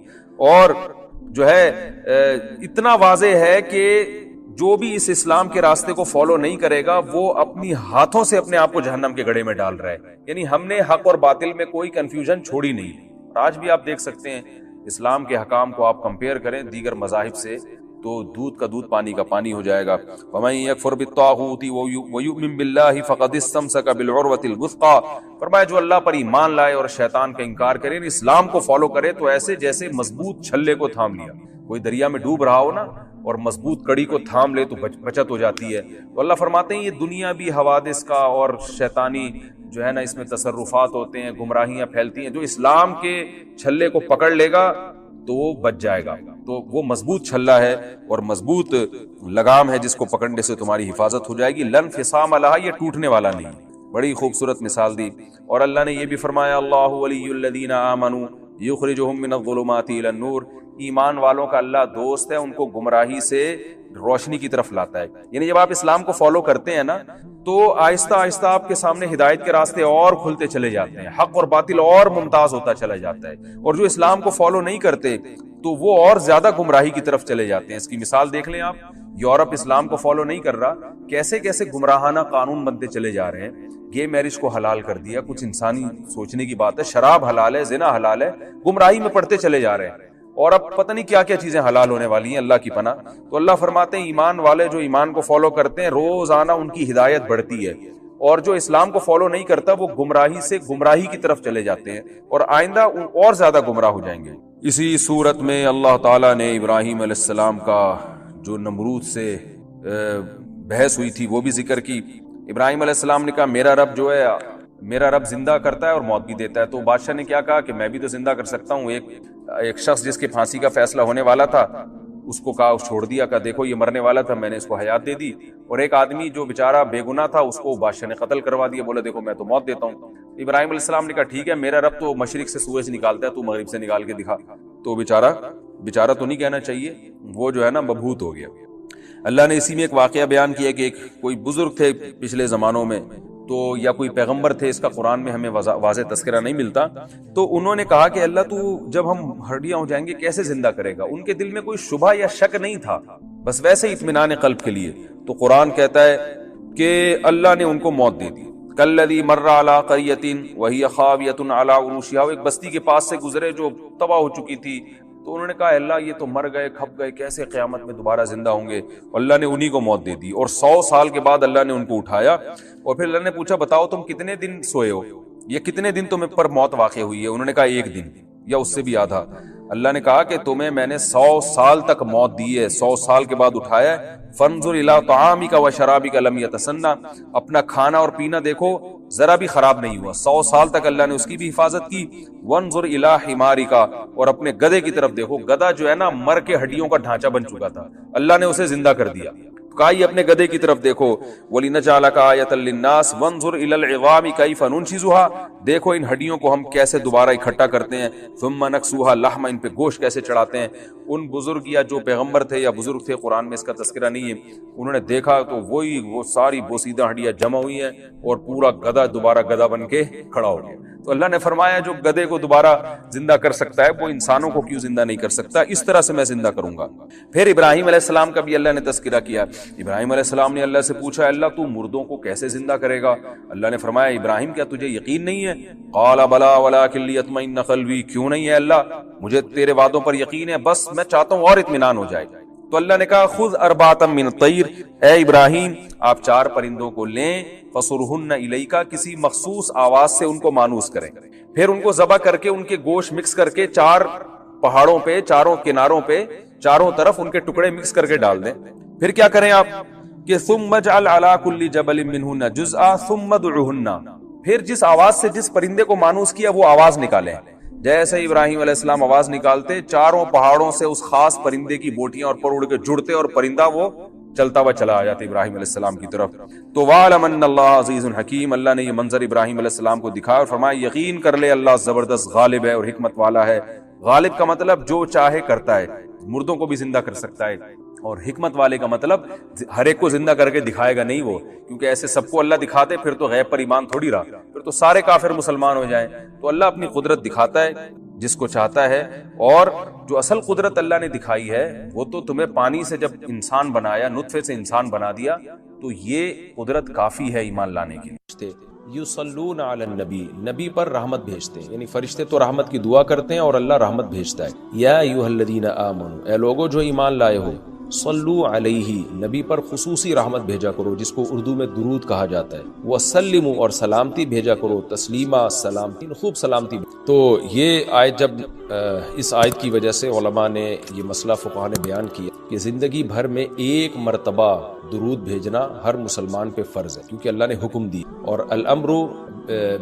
Speaker 3: اور جو ہے اتنا واضح ہے کہ جو بھی اس اسلام کے راستے کو فالو نہیں کرے گا وہ اپنی ہاتھوں سے اپنے آپ کو جہنم کے گڑھے میں ڈال رہا ہے۔ یعنی ہم نے حق اور باطل میں کوئی کنفیوژن چھوڑی نہیں۔ اور آج بھی آپ دیکھ سکتے ہیں اسلام کے حکام کو آپ کمپیئر کریں دیگر مذاہب سے تو دودھ کا دودھ پانی کا پانی ہو جائے گا۔ وَمَن يَكْفُرْ بِالطَّاغُوتِ وَيُؤْمِن بِاللَّهِ فَقَدِ اسْتَمْسَكَ بِالْعُرْوَةِ الْوُثْقَىٰ، فرمایا جو اللہ پر ایمان لائے اور شیطان کا انکار کرے، اسلام کو فالو کرے تو ایسے جیسے مضبوط چھلے کو تھام لیا۔ کوئی دریا میں ڈوب رہا ہو نا اور مضبوط کڑی کو تھام لے تو بچت ہو جاتی ہے۔ تو اللہ فرماتے ہیں یہ دنیا بھی حوادث کا اور شیطانی جو ہے نا اس میں تصرفات ہوتے ہیں، گمراہیاں پھیلتی ہیں، جو اسلام کے چھلے کو پکڑ لے گا تو وہ بچ جائے گا۔ تو وہ مضبوط چھلا ہے اور مضبوط لگام ہے جس کو پکڑنے سے تمہاری حفاظت ہو جائے گی۔ لن فصام لہا، یہ ٹوٹنے والا نہیں۔ بڑی خوبصورت مثال دی۔ اور اللہ نے یہ بھی فرمایا اللہ ولی الذین آمنوا یخرجہم من الظلمات الی النور، ایمان والوں کا اللہ دوست ہے، ان کو گمراہی سے روشنی کی طرف لاتا ہے۔ یعنی جب آپ اسلام کو فالو کرتے ہیں نا تو آہستہ آہستہ آپ کے سامنے ہدایت کے راستے اور کھلتے چلے جاتے ہیں، حق اور باطل اور ممتاز ہوتا چلا جاتا ہے۔ اور جو اسلام کو فالو نہیں کرتے تو وہ اور زیادہ گمراہی کی طرف چلے جاتے ہیں۔ اس کی مثال دیکھ لیں آپ، یورپ اسلام کو فالو نہیں کر رہا، کیسے کیسے گمراہانہ قانون بنتے چلے جا رہے ہیں۔ گے میرج کو حلال کر دیا، کچھ انسانی سوچنے کی بات ہے، شراب حلال ہے، زنا حلال ہے، گمراہی میں پڑتے چلے جا رہے ہیں، اور اب پتہ نہیں کیا کیا چیزیں حلال ہونے والی ہیں، اللہ کی پناہ۔ تو اللہ فرماتے ہیں ایمان والے جو ایمان کو فالو کرتے ہیں روزانہ ان کی ہدایت بڑھتی ہے، اور جو اسلام کو فالو نہیں کرتا وہ گمراہی سے گمراہی کی طرف چلے جاتے ہیں، اور آئندہ اور زیادہ گمراہ ہو جائیں گے۔ اسی صورت میں اللہ تعالیٰ نے ابراہیم علیہ السلام کا جو نمرود سے بحث ہوئی تھی وہ بھی ذکر کی۔ ابراہیم علیہ السلام نے کہا میرا رب جو ہے، میرا رب زندہ کرتا ہے اور موت بھی دیتا ہے۔ تو بادشاہ نے کیا کہا کہ میں بھی تو زندہ کر سکتا ہوں۔ ایک شخص جس کے پھانسی کا فیصلہ ہونے والا تھا اس کو کہا، چھوڑ دیا، کہ دیکھو یہ مرنے والا تھا، میں نے اس کو حیات دے دی۔ اور ایک آدمی جو بیچارہ بے گناہ تھا اس کو بادشاہ نے قتل کروا دیا، بولا دیکھو میں تو موت دیتا ہوں۔ ابراہیم علیہ السلام نے کہا ٹھیک ہے، میرا رب تو مشرق سے سورج نکالتا ہے، تو مغرب سے نکال کے دکھا۔ تو بیچارہ تو نہیں کہنا چاہیے، وہ جو ہے نا مبہوت ہو گیا۔ اللہ نے اسی میں ایک واقعہ بیان کیا کہ کوئی بزرگ تھے پچھلے زمانوں میں، تو یا کوئی پیغمبر تھے، اس کا قرآن میں ہمیں واضح تذکرہ نہیں ملتا، تو انہوں نے کہا کہ اللہ تو جب ہم ہڈیاں ہو جائیں گے کیسے زندہ کرے گا؟ ان کے دل میں کوئی شبہ یا شک نہیں تھا، بس ویسے ہی اطمینان قلب کے لیے۔ تو قرآن کہتا ہے کہ اللہ نے ان کو موت دے دی۔
Speaker 2: کلذی مر علی قریۃ وہی خاویۃ علی عروشہا، ایک بستی کے پاس سے گزرے جو تباہ ہو چکی تھی، تو انہوں نے کہا اللہ یہ تو مر گئے کھپ گئے، کیسے قیامت میں دوبارہ زندہ ہوں گے؟ اللہ نے انہی کو موت دے دی، اور 100 سال کے بعد اللہ نے ان کو اٹھایا، اور پھر اللہ نے پوچھا بتاؤ تم کتنے دن سوئے ہو، یہ کتنے دن تمہیں پر موت واقع ہوئی ہے؟ انہوں نے کہا 1 دن یا اس سے بھی آدھا۔ اللہ نے کہا کہ تمہیں میں نے 100 سال تک موت دی ہے، 100 سال کے بعد اٹھایا ہے۔ فانظر الی طعامک و شرابک لم یتسنى، اپنا کھانا اور پینا دیکھو ذرا بھی خراب نہیں ہوا، 100 سال تک اللہ نے اس کی بھی حفاظت کی۔ وانظر الی حمارک، اور اپنے گدھے کی طرف دیکھو، گدھا جو ہے نا مر کے ہڈیوں کا ڈھانچہ بن چکا تھا، اللہ نے اسے زندہ کر دیا۔ کہا یہ اپنے گدھے کی طرف دیکھو، وَلِنَجْعَلَكَ آیَةً لِلنَّاسِ وَانظُرْ إِلَى الْعِظَامِ كَيْفَ نُنشِزُهَا، دیکھو ان ہڈیوں کو ہم کیسے دوبارہ اکٹھا کرتے ہیں، ثُمَّ نَكْسُوهَا لَحْمًا، ان پہ گوشت کیسے چڑھاتے ہیں۔ ان بزرگ یا جو پیغمبر تھے یا بزرگ تھے، قرآن میں اس کا تذکرہ نہیں ہے، انہوں نے دیکھا تو وہ ساری بوسیدہ ہڈیاں جمع ہوئی ہیں اور پورا گدھا دوبارہ گدھا بن کے کھڑا ہو گیا۔ تو اللہ نے فرمایا جو گدھے کو دوبارہ زندہ کر سکتا ہے وہ انسانوں کو کیوں زندہ نہیں کر سکتا؟ اس طرح سے میں زندہ کروں گا۔ پھر ابراہیم علیہ السلام کا بھی اللہ نے تذکرہ کیا۔ ابراہیم علیہ السلام نے اللہ سے پوچھا اللہ تو مردوں کو کیسے زندہ کرے گا؟ اللہ نے فرمایا ابراہیم کیا تجھے یقین نہیں ہے؟ قال بلا ولکن لیطمئن قلبی، کیوں نہیں ہے اللہ، مجھے تیرے وعدوں پر یقین ہے، بس میں چاہتا ہوں اور اطمینان ہو جائے۔ تو اللہ نے کہا خذ اربعۃ من الطیر، اے ابراہیم آپ 4 پرندوں کو لیں، فصرہن الیک، کسی مخصوص آواز سے ان کو مانوس کریں، پھر ان کو ذبح کر کے ان کے گوشت مکس کر کے 4 پہاڑوں پہ، چاروں کناروں پہ، چاروں طرف ان کے ٹکڑے مکس کر کے ڈال دیں۔ پھر کیا کریں آپ کہ ثم اجعل علی کل جبل منہن جزءا ثم ادعہن، پھر جس آواز سے جس پرندے کو مانوس کیا وہ آواز نکالیں۔ جیسے ابراہیم علیہ السلام آواز نکالتے، چاروں پہاڑوں سے اس خاص پرندے کی بوٹیاں اور پر اڑ کے جڑتے اور پرندہ وہ چلتا ہوا چلا آ جاتا ابراہیم علیہ السلام کی طرف۔ تو وَاعْلَمْ أَنَّ اللَّهَ عَزِيزٌ حَكِيمٌ، اللہ نے یہ منظر ابراہیم علیہ السلام کو دکھایا اور فرمایا یقین کر لے اللہ زبردست غالب ہے اور حکمت والا ہے۔ غالب کا مطلب جو چاہے کرتا ہے، مردوں کو بھی زندہ کر سکتا ہے، اور حکمت والے کا مطلب ہر ایک کو زندہ کر کے دکھائے گا نہیں وہ، کیونکہ ایسے سب کو اللہ دکھاتے پھر تو غیب پر ایمان تھوڑی رہا، پھر تو سارے کافر مسلمان ہو جائیں۔ تو اللہ اپنی قدرت دکھاتا ہے جس کو چاہتا ہے، اور جو اصل قدرت اللہ نے دکھائی ہے وہ تو تمہیں پانی سے جب انسان بنایا، نطفے سے انسان بنا دیا، تو یہ قدرت کافی ہے ایمان لانے کے لیے۔
Speaker 3: یصلون علی النبی، نبی پر رحمت بھیجتے ہیں، یعنی فرشتے تو رحمت کی دعا کرتے ہیں اور اللہ رحمت بھیجتا ہے۔ یا ایھا الذین آمنوا، اے لوگو جو ایمان لائے ہو، صلو علیہ، نبی پر خصوصی رحمت بھیجا کرو جس کو اردو میں درود کہا جاتا ہے، وسلموا، اور سلامتی بھیجا کرو، تسلیما، سلامتی، خوب سلامتی۔ تو یہ آیت جب اس آیت کی وجہ سے علماء نے یہ مسئلہ فقہاء نے بیان کیا کہ زندگی بھر میں 1 مرتبہ درود بھیجنا ہر مسلمان پہ فرض ہے، کیونکہ اللہ نے حکم دی، اور الامر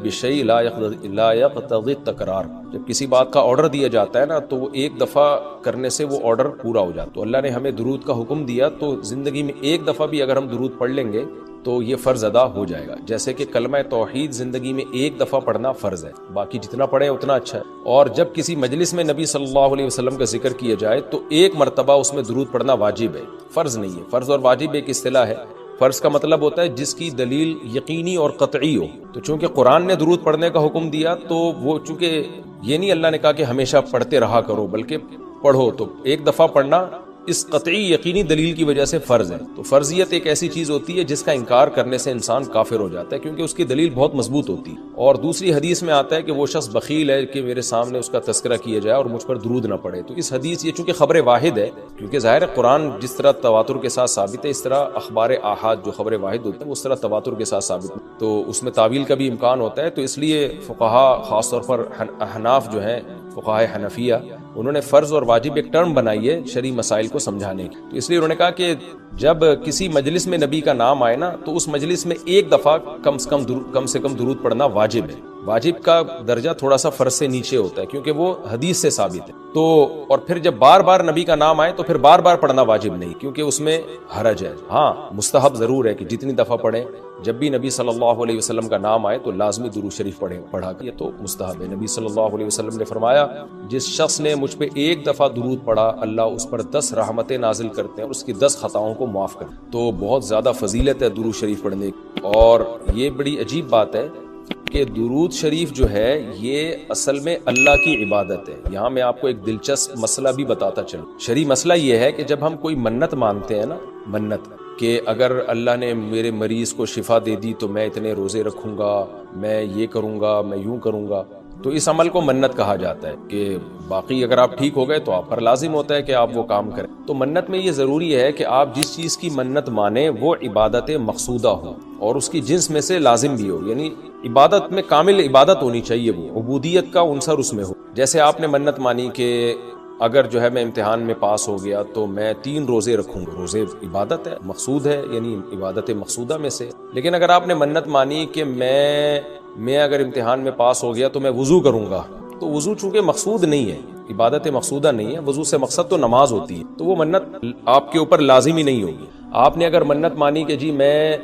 Speaker 3: بشیء لا یقتضی التکرار، جب کسی بات کا آرڈر دیا جاتا ہے نا تو وہ 1 دفعہ کرنے سے وہ آرڈر پورا ہو جاتا ہے۔ تو اللہ نے ہمیں درود کا حکم دیا، تو زندگی میں 1 دفعہ بھی اگر ہم درود پڑھ لیں گے تو یہ فرض ادا ہو جائے گا۔ جیسے کہ کلمہ توحید زندگی میں 1 دفعہ پڑھنا فرض ہے، باقی جتنا پڑھیں اتنا اچھا ہے۔ اور جب کسی مجلس میں نبی صلی اللہ علیہ وسلم کا ذکر کیا جائے تو 1 مرتبہ اس میں درود پڑھنا واجب ہے، فرض نہیں ہے۔ فرض اور واجب ایک اصطلاح ہے۔ فرض کا مطلب ہوتا ہے جس کی دلیل یقینی اور قطعی ہو، تو چونکہ قرآن نے درود پڑھنے کا حکم دیا تو وہ چونکہ یہ نہیں اللہ نے کہا کہ ہمیشہ پڑھتے رہا کرو، بلکہ پڑھو، تو 1 دفعہ پڑھنا اس قطعی یقینی دلیل کی وجہ سے فرض ہے۔ تو فرضیت ایک ایسی چیز ہوتی ہے جس کا انکار کرنے سے انسان کافر ہو جاتا ہے، کیونکہ اس کی دلیل بہت مضبوط ہوتی ہے۔ اور دوسری حدیث میں آتا ہے کہ وہ شخص بخیل ہے کہ میرے سامنے اس کا تذکرہ کیا جائے اور مجھ پر درود نہ پڑے۔ تو اس حدیث یہ چونکہ خبر واحد ہے، کیونکہ ظاہر ہے قرآن جس طرح تواتر کے ساتھ ثابت ہے، اس طرح اخبار آحاد جو خبر واحد ہوتے ہیں اس طرح تواتر کے ساتھ ثابت ہے، تو اس میں تعویل کا بھی امکان ہوتا ہے۔ تو اس لیے فقہاء، خاص طور پر احناف جو ہیں، فقہاء حنفیہ، انہوں نے فرض اور واجب ایک ٹرم بنائی ہے شرعی مسائل کو سمجھانے کی۔ تو اس لیے انہوں نے کہا کہ جب کسی مجلس میں نبی کا نام آئے نا تو اس مجلس میں 1 دفعہ کم سے کم درود پڑھنا واجب ہے۔ واجب کا درجہ تھوڑا سا فرض سے نیچے ہوتا ہے کیونکہ وہ حدیث سے ثابت ہے۔ تو اور پھر جب بار بار نبی کا نام آئے تو پھر بار بار پڑھنا واجب نہیں، کیونکہ اس میں حرج ہے۔ ہاں مستحب ضرور ہے کہ جتنی دفعہ پڑھیں، جب بھی نبی صلی اللہ علیہ وسلم کا نام آئے تو لازمی درود شریف پڑھا، یہ تو مستحب ہے۔ نبی صلی اللہ علیہ وسلم نے فرمایا جس شخص نے مجھ پہ 1 دفعہ درود پڑھا اللہ اس پر 10 رحمتیں نازل کرتے ہیں اور اس کی 10 خطاؤں کو معاف کرتے ہیں۔ تو بہت زیادہ فضیلت ہے درود شریف پڑھنے کی۔ اور یہ بڑی عجیب بات ہے کہ درود شریف جو ہے یہ اصل میں اللہ کی عبادت ہے۔ یہاں میں آپ کو ایک دلچسپ مسئلہ بھی بتاتا چلوں۔ شرعی مسئلہ یہ ہے کہ جب ہم کوئی منت مانتے ہیں نا، منت
Speaker 2: کہ اگر اللہ نے میرے مریض کو شفا دے دی تو میں اتنے روزے رکھوں گا، میں یہ کروں گا، میں یوں کروں گا، تو اس عمل کو منت کہا جاتا ہے کہ باقی اگر آپ ٹھیک ہو گئے تو آپ پر لازم ہوتا ہے کہ آپ وہ کام کریں۔ تو منت میں یہ ضروری ہے کہ آپ جس چیز کی منت مانیں وہ عبادت مقصودہ ہو اور اس کی جنس میں سے لازم بھی ہو، یعنی عبادت میں کامل عبادت ہونی چاہیے، وہ عبودیت کا عنصر اس میں ہو۔ جیسے آپ نے منت مانی کہ اگر جو ہے میں امتحان میں پاس ہو گیا تو میں 3 روزے رکھوں گا، روزے عبادت ہے، مقصود ہے، یعنی عبادت مقصودہ میں سے۔ لیکن اگر آپ نے منت مانی کہ میں اگر امتحان میں پاس ہو گیا تو میں وضو کروں گا، تو وضو چونکہ مقصود نہیں ہے، عبادت مقصودہ نہیں ہے، وضو سے مقصد تو نماز ہوتی ہے، تو وہ منت آپ کے اوپر لازمی نہیں ہوگی۔ آپ نے اگر منت مانی کہ جی میں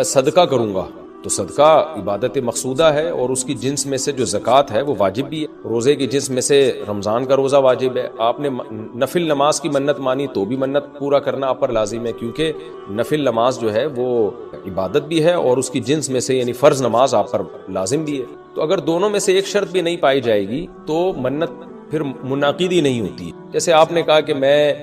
Speaker 2: صدقہ کروں گا، تو صدقہ عبادت مقصودہ ہے اور اس کی جنس میں سے جو زکوٰۃ ہے وہ واجب بھی ہے، روزے کی جنس میں سے رمضان کا روزہ واجب ہے۔ آپ نے نفل نماز کی منت مانی تو بھی منت پورا کرنا آپ پر لازم ہے، کیونکہ نفل نماز جو ہے وہ عبادت بھی ہے اور اس کی جنس میں سے یعنی فرض نماز آپ پر لازم بھی ہے۔ تو اگر دونوں میں سے ایک شرط بھی نہیں پائی جائے گی تو منت پھر منعقد ہی نہیں ہوتی۔ جیسے آپ نے کہا کہ میں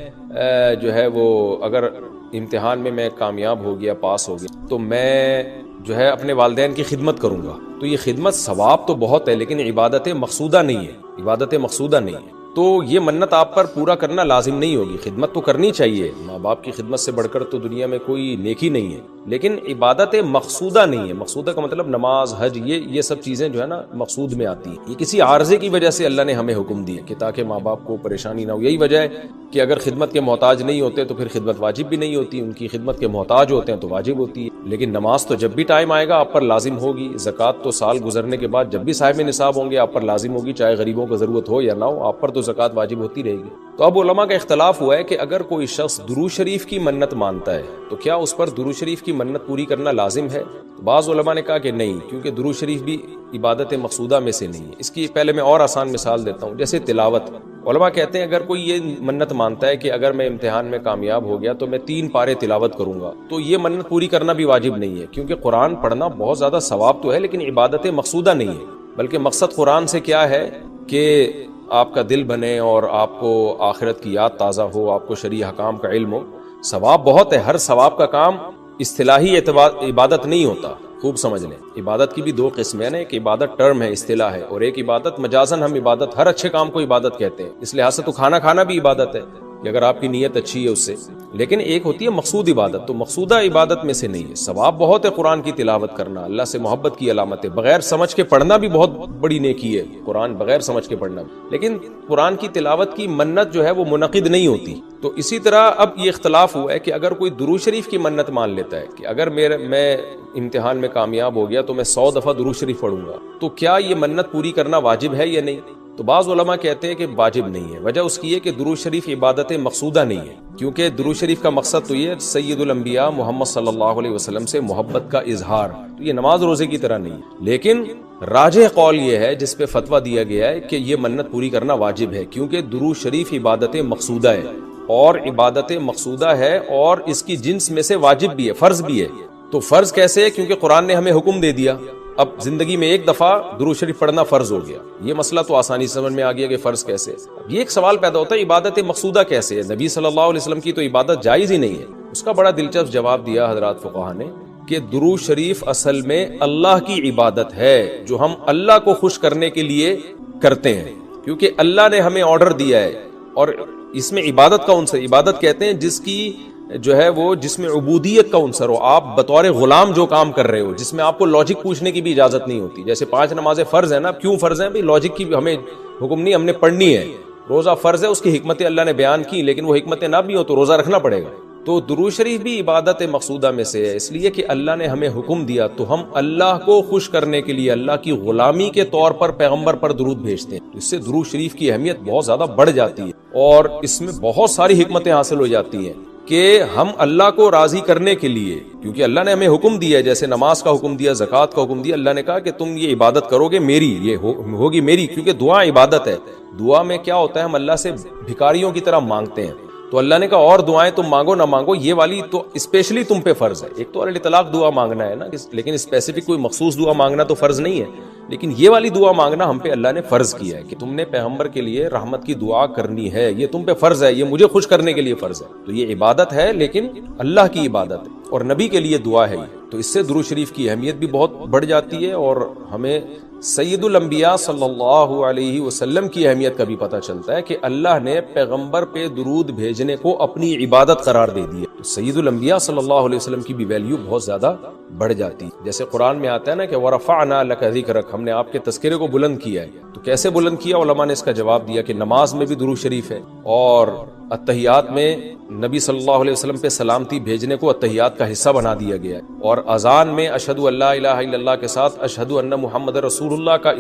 Speaker 2: جو ہے وہ اگر امتحان میں کامیاب ہو گیا، پاس ہو گیا، تو میں جو ہے اپنے والدین کی خدمت کروں گا، تو یہ خدمت ثواب تو بہت ہے لیکن عبادت مقصودہ نہیں ہے، عبادت مقصودہ نہیں ہے، تو یہ منت آپ پر پورا کرنا لازم نہیں ہوگی۔ خدمت تو کرنی چاہیے، ماں باپ کی خدمت سے بڑھ کر تو دنیا میں کوئی نیکی نہیں ہے، لیکن عبادت مقصودہ نہیں ہے۔ مقصودہ کا مطلب نماز، حج، یہ سب چیزیں جو ہے نا مقصود میں آتی ہیں۔ یہ کسی عارضے کی وجہ سے اللہ نے ہمیں حکم دیا کہ تاکہ ماں باپ کو پریشانی نہ ہو۔ یہی وجہ ہے کہ اگر خدمت کے محتاج نہیں ہوتے تو پھر خدمت واجب بھی نہیں ہوتی، ان کی خدمت کے محتاج ہوتے ہیں تو واجب ہوتی ہے، لیکن نماز تو جب بھی ٹائم آئے گا آپ پر لازم ہوگی۔ زکوٰۃ تو سال گزرنے کے بعد جب بھی صاحب نصاب ہوں گے آپ پر لازم ہوگی، چاہے غریبوں کو ضرورت ہو یا نہ ہو، آپ پر تو زکوٰۃ واجب ہوتی رہے گی۔ تو اب علماء کا اختلاف ہوا ہے کہ اگر کوئی شخص درود شریف کی منت مانتا ہے تو کیا اس پر درود شریف کی منت پوری کرنا لازم ہے؟ بعض علماء نے کہا کہ نہیں، کیونکہ درود شریف بھی عبادت مقصودہ میں سے نہیں ہے۔ اس کی پہلے میں اور آسان مثال دیتا ہوں، جیسے تلاوت۔ علماء کہتے ہیں اگر کوئی یہ منت مانتا ہے کہ اگر میں امتحان میں کامیاب ہو گیا تو میں 3 پارے تلاوت کروں گا، تو یہ منت پوری کرنا بھی واجب نہیں ہے، کیونکہ قرآن پڑھنا بہت زیادہ ثواب تو ہے لیکن عبادت مقصودہ نہیں ہے، بلکہ مقصد قرآن سے کیا ہے کہ آپ کا دل بنے اور آپ کو آخرت کی یاد تازہ ہو، آپ کو شرعی حکام کا علم ہو۔ ثواب بہت ہے، ہر ثواب کا کام اصطلاحی عبادت نہیں ہوتا، خوب سمجھ لیں۔ عبادت کی بھی 2 قسمیں ہیں، ایک عبادت ٹرم ہے، اصطلاح ہے، اور ایک عبادت مجازن ہم عبادت، ہر اچھے کام کو عبادت کہتے ہیں، اس لحاظ سے تو کھانا بھی عبادت ہے کہ اگر آپ کی نیت اچھی ہے اس سے، لیکن ایک ہوتی ہے مقصود عبادت، تو مقصودہ عبادت میں سے نہیں ہے۔ ثواب بہت ہے قرآن کی تلاوت کرنا، اللہ سے محبت کی علامت ہے، بغیر سمجھ کے پڑھنا بھی بہت بڑی نیکی ہے، قرآن بغیر سمجھ کے پڑھنا بھی، لیکن قرآن کی تلاوت کی منت جو ہے وہ منعقد نہیں ہوتی۔ تو اسی طرح اب یہ اختلاف ہوا ہے کہ اگر کوئی درود شریف کی منت مان لیتا ہے کہ اگر میں امتحان میں کامیاب ہو گیا تو میں 100 دفعہ درود شریف پڑھوں گا، تو کیا یہ منت پوری کرنا واجب ہے یا نہیں؟ تو بعض علماء کہتے ہیں کہ واجب نہیں ہے۔ وجہ اس کی ہے کہ درود شریف عبادت مقصودہ نہیں ہے، کیونکہ درود شریف کا مقصد تو یہ سید الانبیاء محمد صلی اللہ علیہ وسلم سے محبت کا اظہار، تو یہ نماز روزے کی طرح نہیں ہے۔ لیکن راجح قول یہ ہے جس پہ فتویٰ دیا گیا ہے کہ یہ منت پوری کرنا واجب ہے، کیونکہ درود شریف عبادت مقصودہ ہے، اور عبادت مقصودہ ہے اور اس کی جنس میں سے واجب بھی ہے، فرض بھی ہے۔ تو فرض کیسے ہے؟ کیونکہ قرآن نے ہمیں حکم دے دیا، اب زندگی میں ایک دفعہ درود شریف پڑھنا فرض ہو گیا، یہ مسئلہ تو آسانی سے سمجھ میں آ گیا کہ فرض کیسے ہے۔ اب یہ ایک سوال پیدا ہوتا ہے عبادت مقصودہ کیسے ہے؟ نبی صلی اللہ علیہ وسلم کی تو عبادت جائز ہی نہیں ہے۔ اس کا بڑا دلچسپ جواب دیا حضرات فقہا نے کہ درود شریف اصل میں اللہ کی عبادت ہے جو ہم اللہ کو خوش کرنے کے لیے کرتے ہیں، کیونکہ اللہ نے ہمیں آرڈر دیا ہے، اور اس میں عبادت کا عنصر، عبادت کہتے ہیں جس کی جو ہے وہ جس میں عبودیت کا عنصر ہو، آپ بطور غلام جو کام کر رہے ہو، جس میں آپ کو لاجک پوچھنے کی بھی اجازت نہیں ہوتی۔ جیسے 5 نمازیں فرض ہیں نا، کیوں فرض ہیں؟ لاجک کی ہمیں حکم نہیں، ہم نے پڑھنی ہے۔ روزہ فرض ہے، اس کی حکمتیں اللہ نے بیان کی، لیکن وہ حکمتیں نہ بھی ہو تو روزہ رکھنا پڑے گا۔ تو درود شریف بھی عبادت مقصودہ میں سے ہے، اس لیے کہ اللہ نے ہمیں حکم دیا تو ہم اللہ کو خوش کرنے کے لیے اللہ کی غلامی کے طور پر پیغمبر پر درود بھیجتے ہیں۔ اس سے درود شریف کی اہمیت بہت زیادہ بڑھ جاتی ہے، اور اس میں بہت ساری حکمتیں حاصل ہو جاتی ہیں کہ ہم اللہ کو راضی کرنے کے لیے، کیونکہ اللہ نے ہمیں حکم دیا ہے، جیسے نماز کا حکم دیا، زکوٰۃ کا حکم دیا، اللہ نے کہا کہ تم یہ عبادت کرو گے میری، یہ ہوگی میری، کیونکہ دعا عبادت ہے۔ دعا میں کیا ہوتا ہے؟ ہم اللہ سے بھکاریوں کی طرح مانگتے ہیں، تو اللہ نے کہا اور دعائیں تم مانگو نہ مانگو، یہ والی تو اسپیشلی تم پہ فرض ہے۔ ایک تو اطلاق دعا مانگنا ہے نا، لیکن اسپیسیفک کوئی مخصوص دعا مانگنا تو فرض نہیں ہے، لیکن یہ والی دعا مانگنا ہم پہ اللہ نے فرض کیا ہے کہ تم نے پیغمبر کے لیے رحمت کی دعا کرنی ہے، یہ تم پہ فرض ہے، یہ مجھے خوش کرنے کے لیے فرض ہے. تو یہ عبادت ہے لیکن اللہ کی عبادت ہے اور نبی کے لیے دعا ہے. تو اس سے درود شریف کی اہمیت بھی بہت بڑھ جاتی ہے اور ہمیں سید الانبیاء صلی اللہ علیہ وسلم کی اہمیت کا بھی پتہ چلتا ہے کہ اللہ نے پیغمبر پہ درود بھیجنے کو اپنی عبادت قرار دے دی ہے. تو سید الانبیاء صلی اللہ علیہ وسلم کی بھی ویلیو بہت زیادہ بڑھ جاتی ہے. جیسے قرآن میں آتا ہے نا کہ وَرَفَعْنَا لَكَ ذِكْرَكَ، ہم نے آپ کے تذکرے کو بلند کیا ہے. تو کیسے بلند کیا؟ علماء نے اس کا جواب دیا کہ نماز میں بھی درود شریف ہے اور اتحیات میں نبی صلی اللہ علیہ وسلم پہ سلامتی بھیجنے کو اتحیات کا حصہ بنا دیا گیا ہے، اور اذان میں اشہد ان لا الہ الا اللہ کے ساتھ اشہد ان محمد رسول اللہ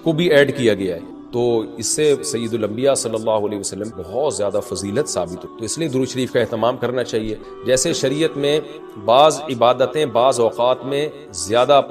Speaker 2: کو بھی ایڈ کیا گیا ہے. تو اس سے سید الانبیاء صلی اللہ علیہ وسلم بہت زیادہ فضیلت ثابت ہو. تو اس لیے درود شریف کا اہتمام کرنا چاہیے. جیسے شریعت میں بعض عبادتیں بعض اوقات میں زیادہ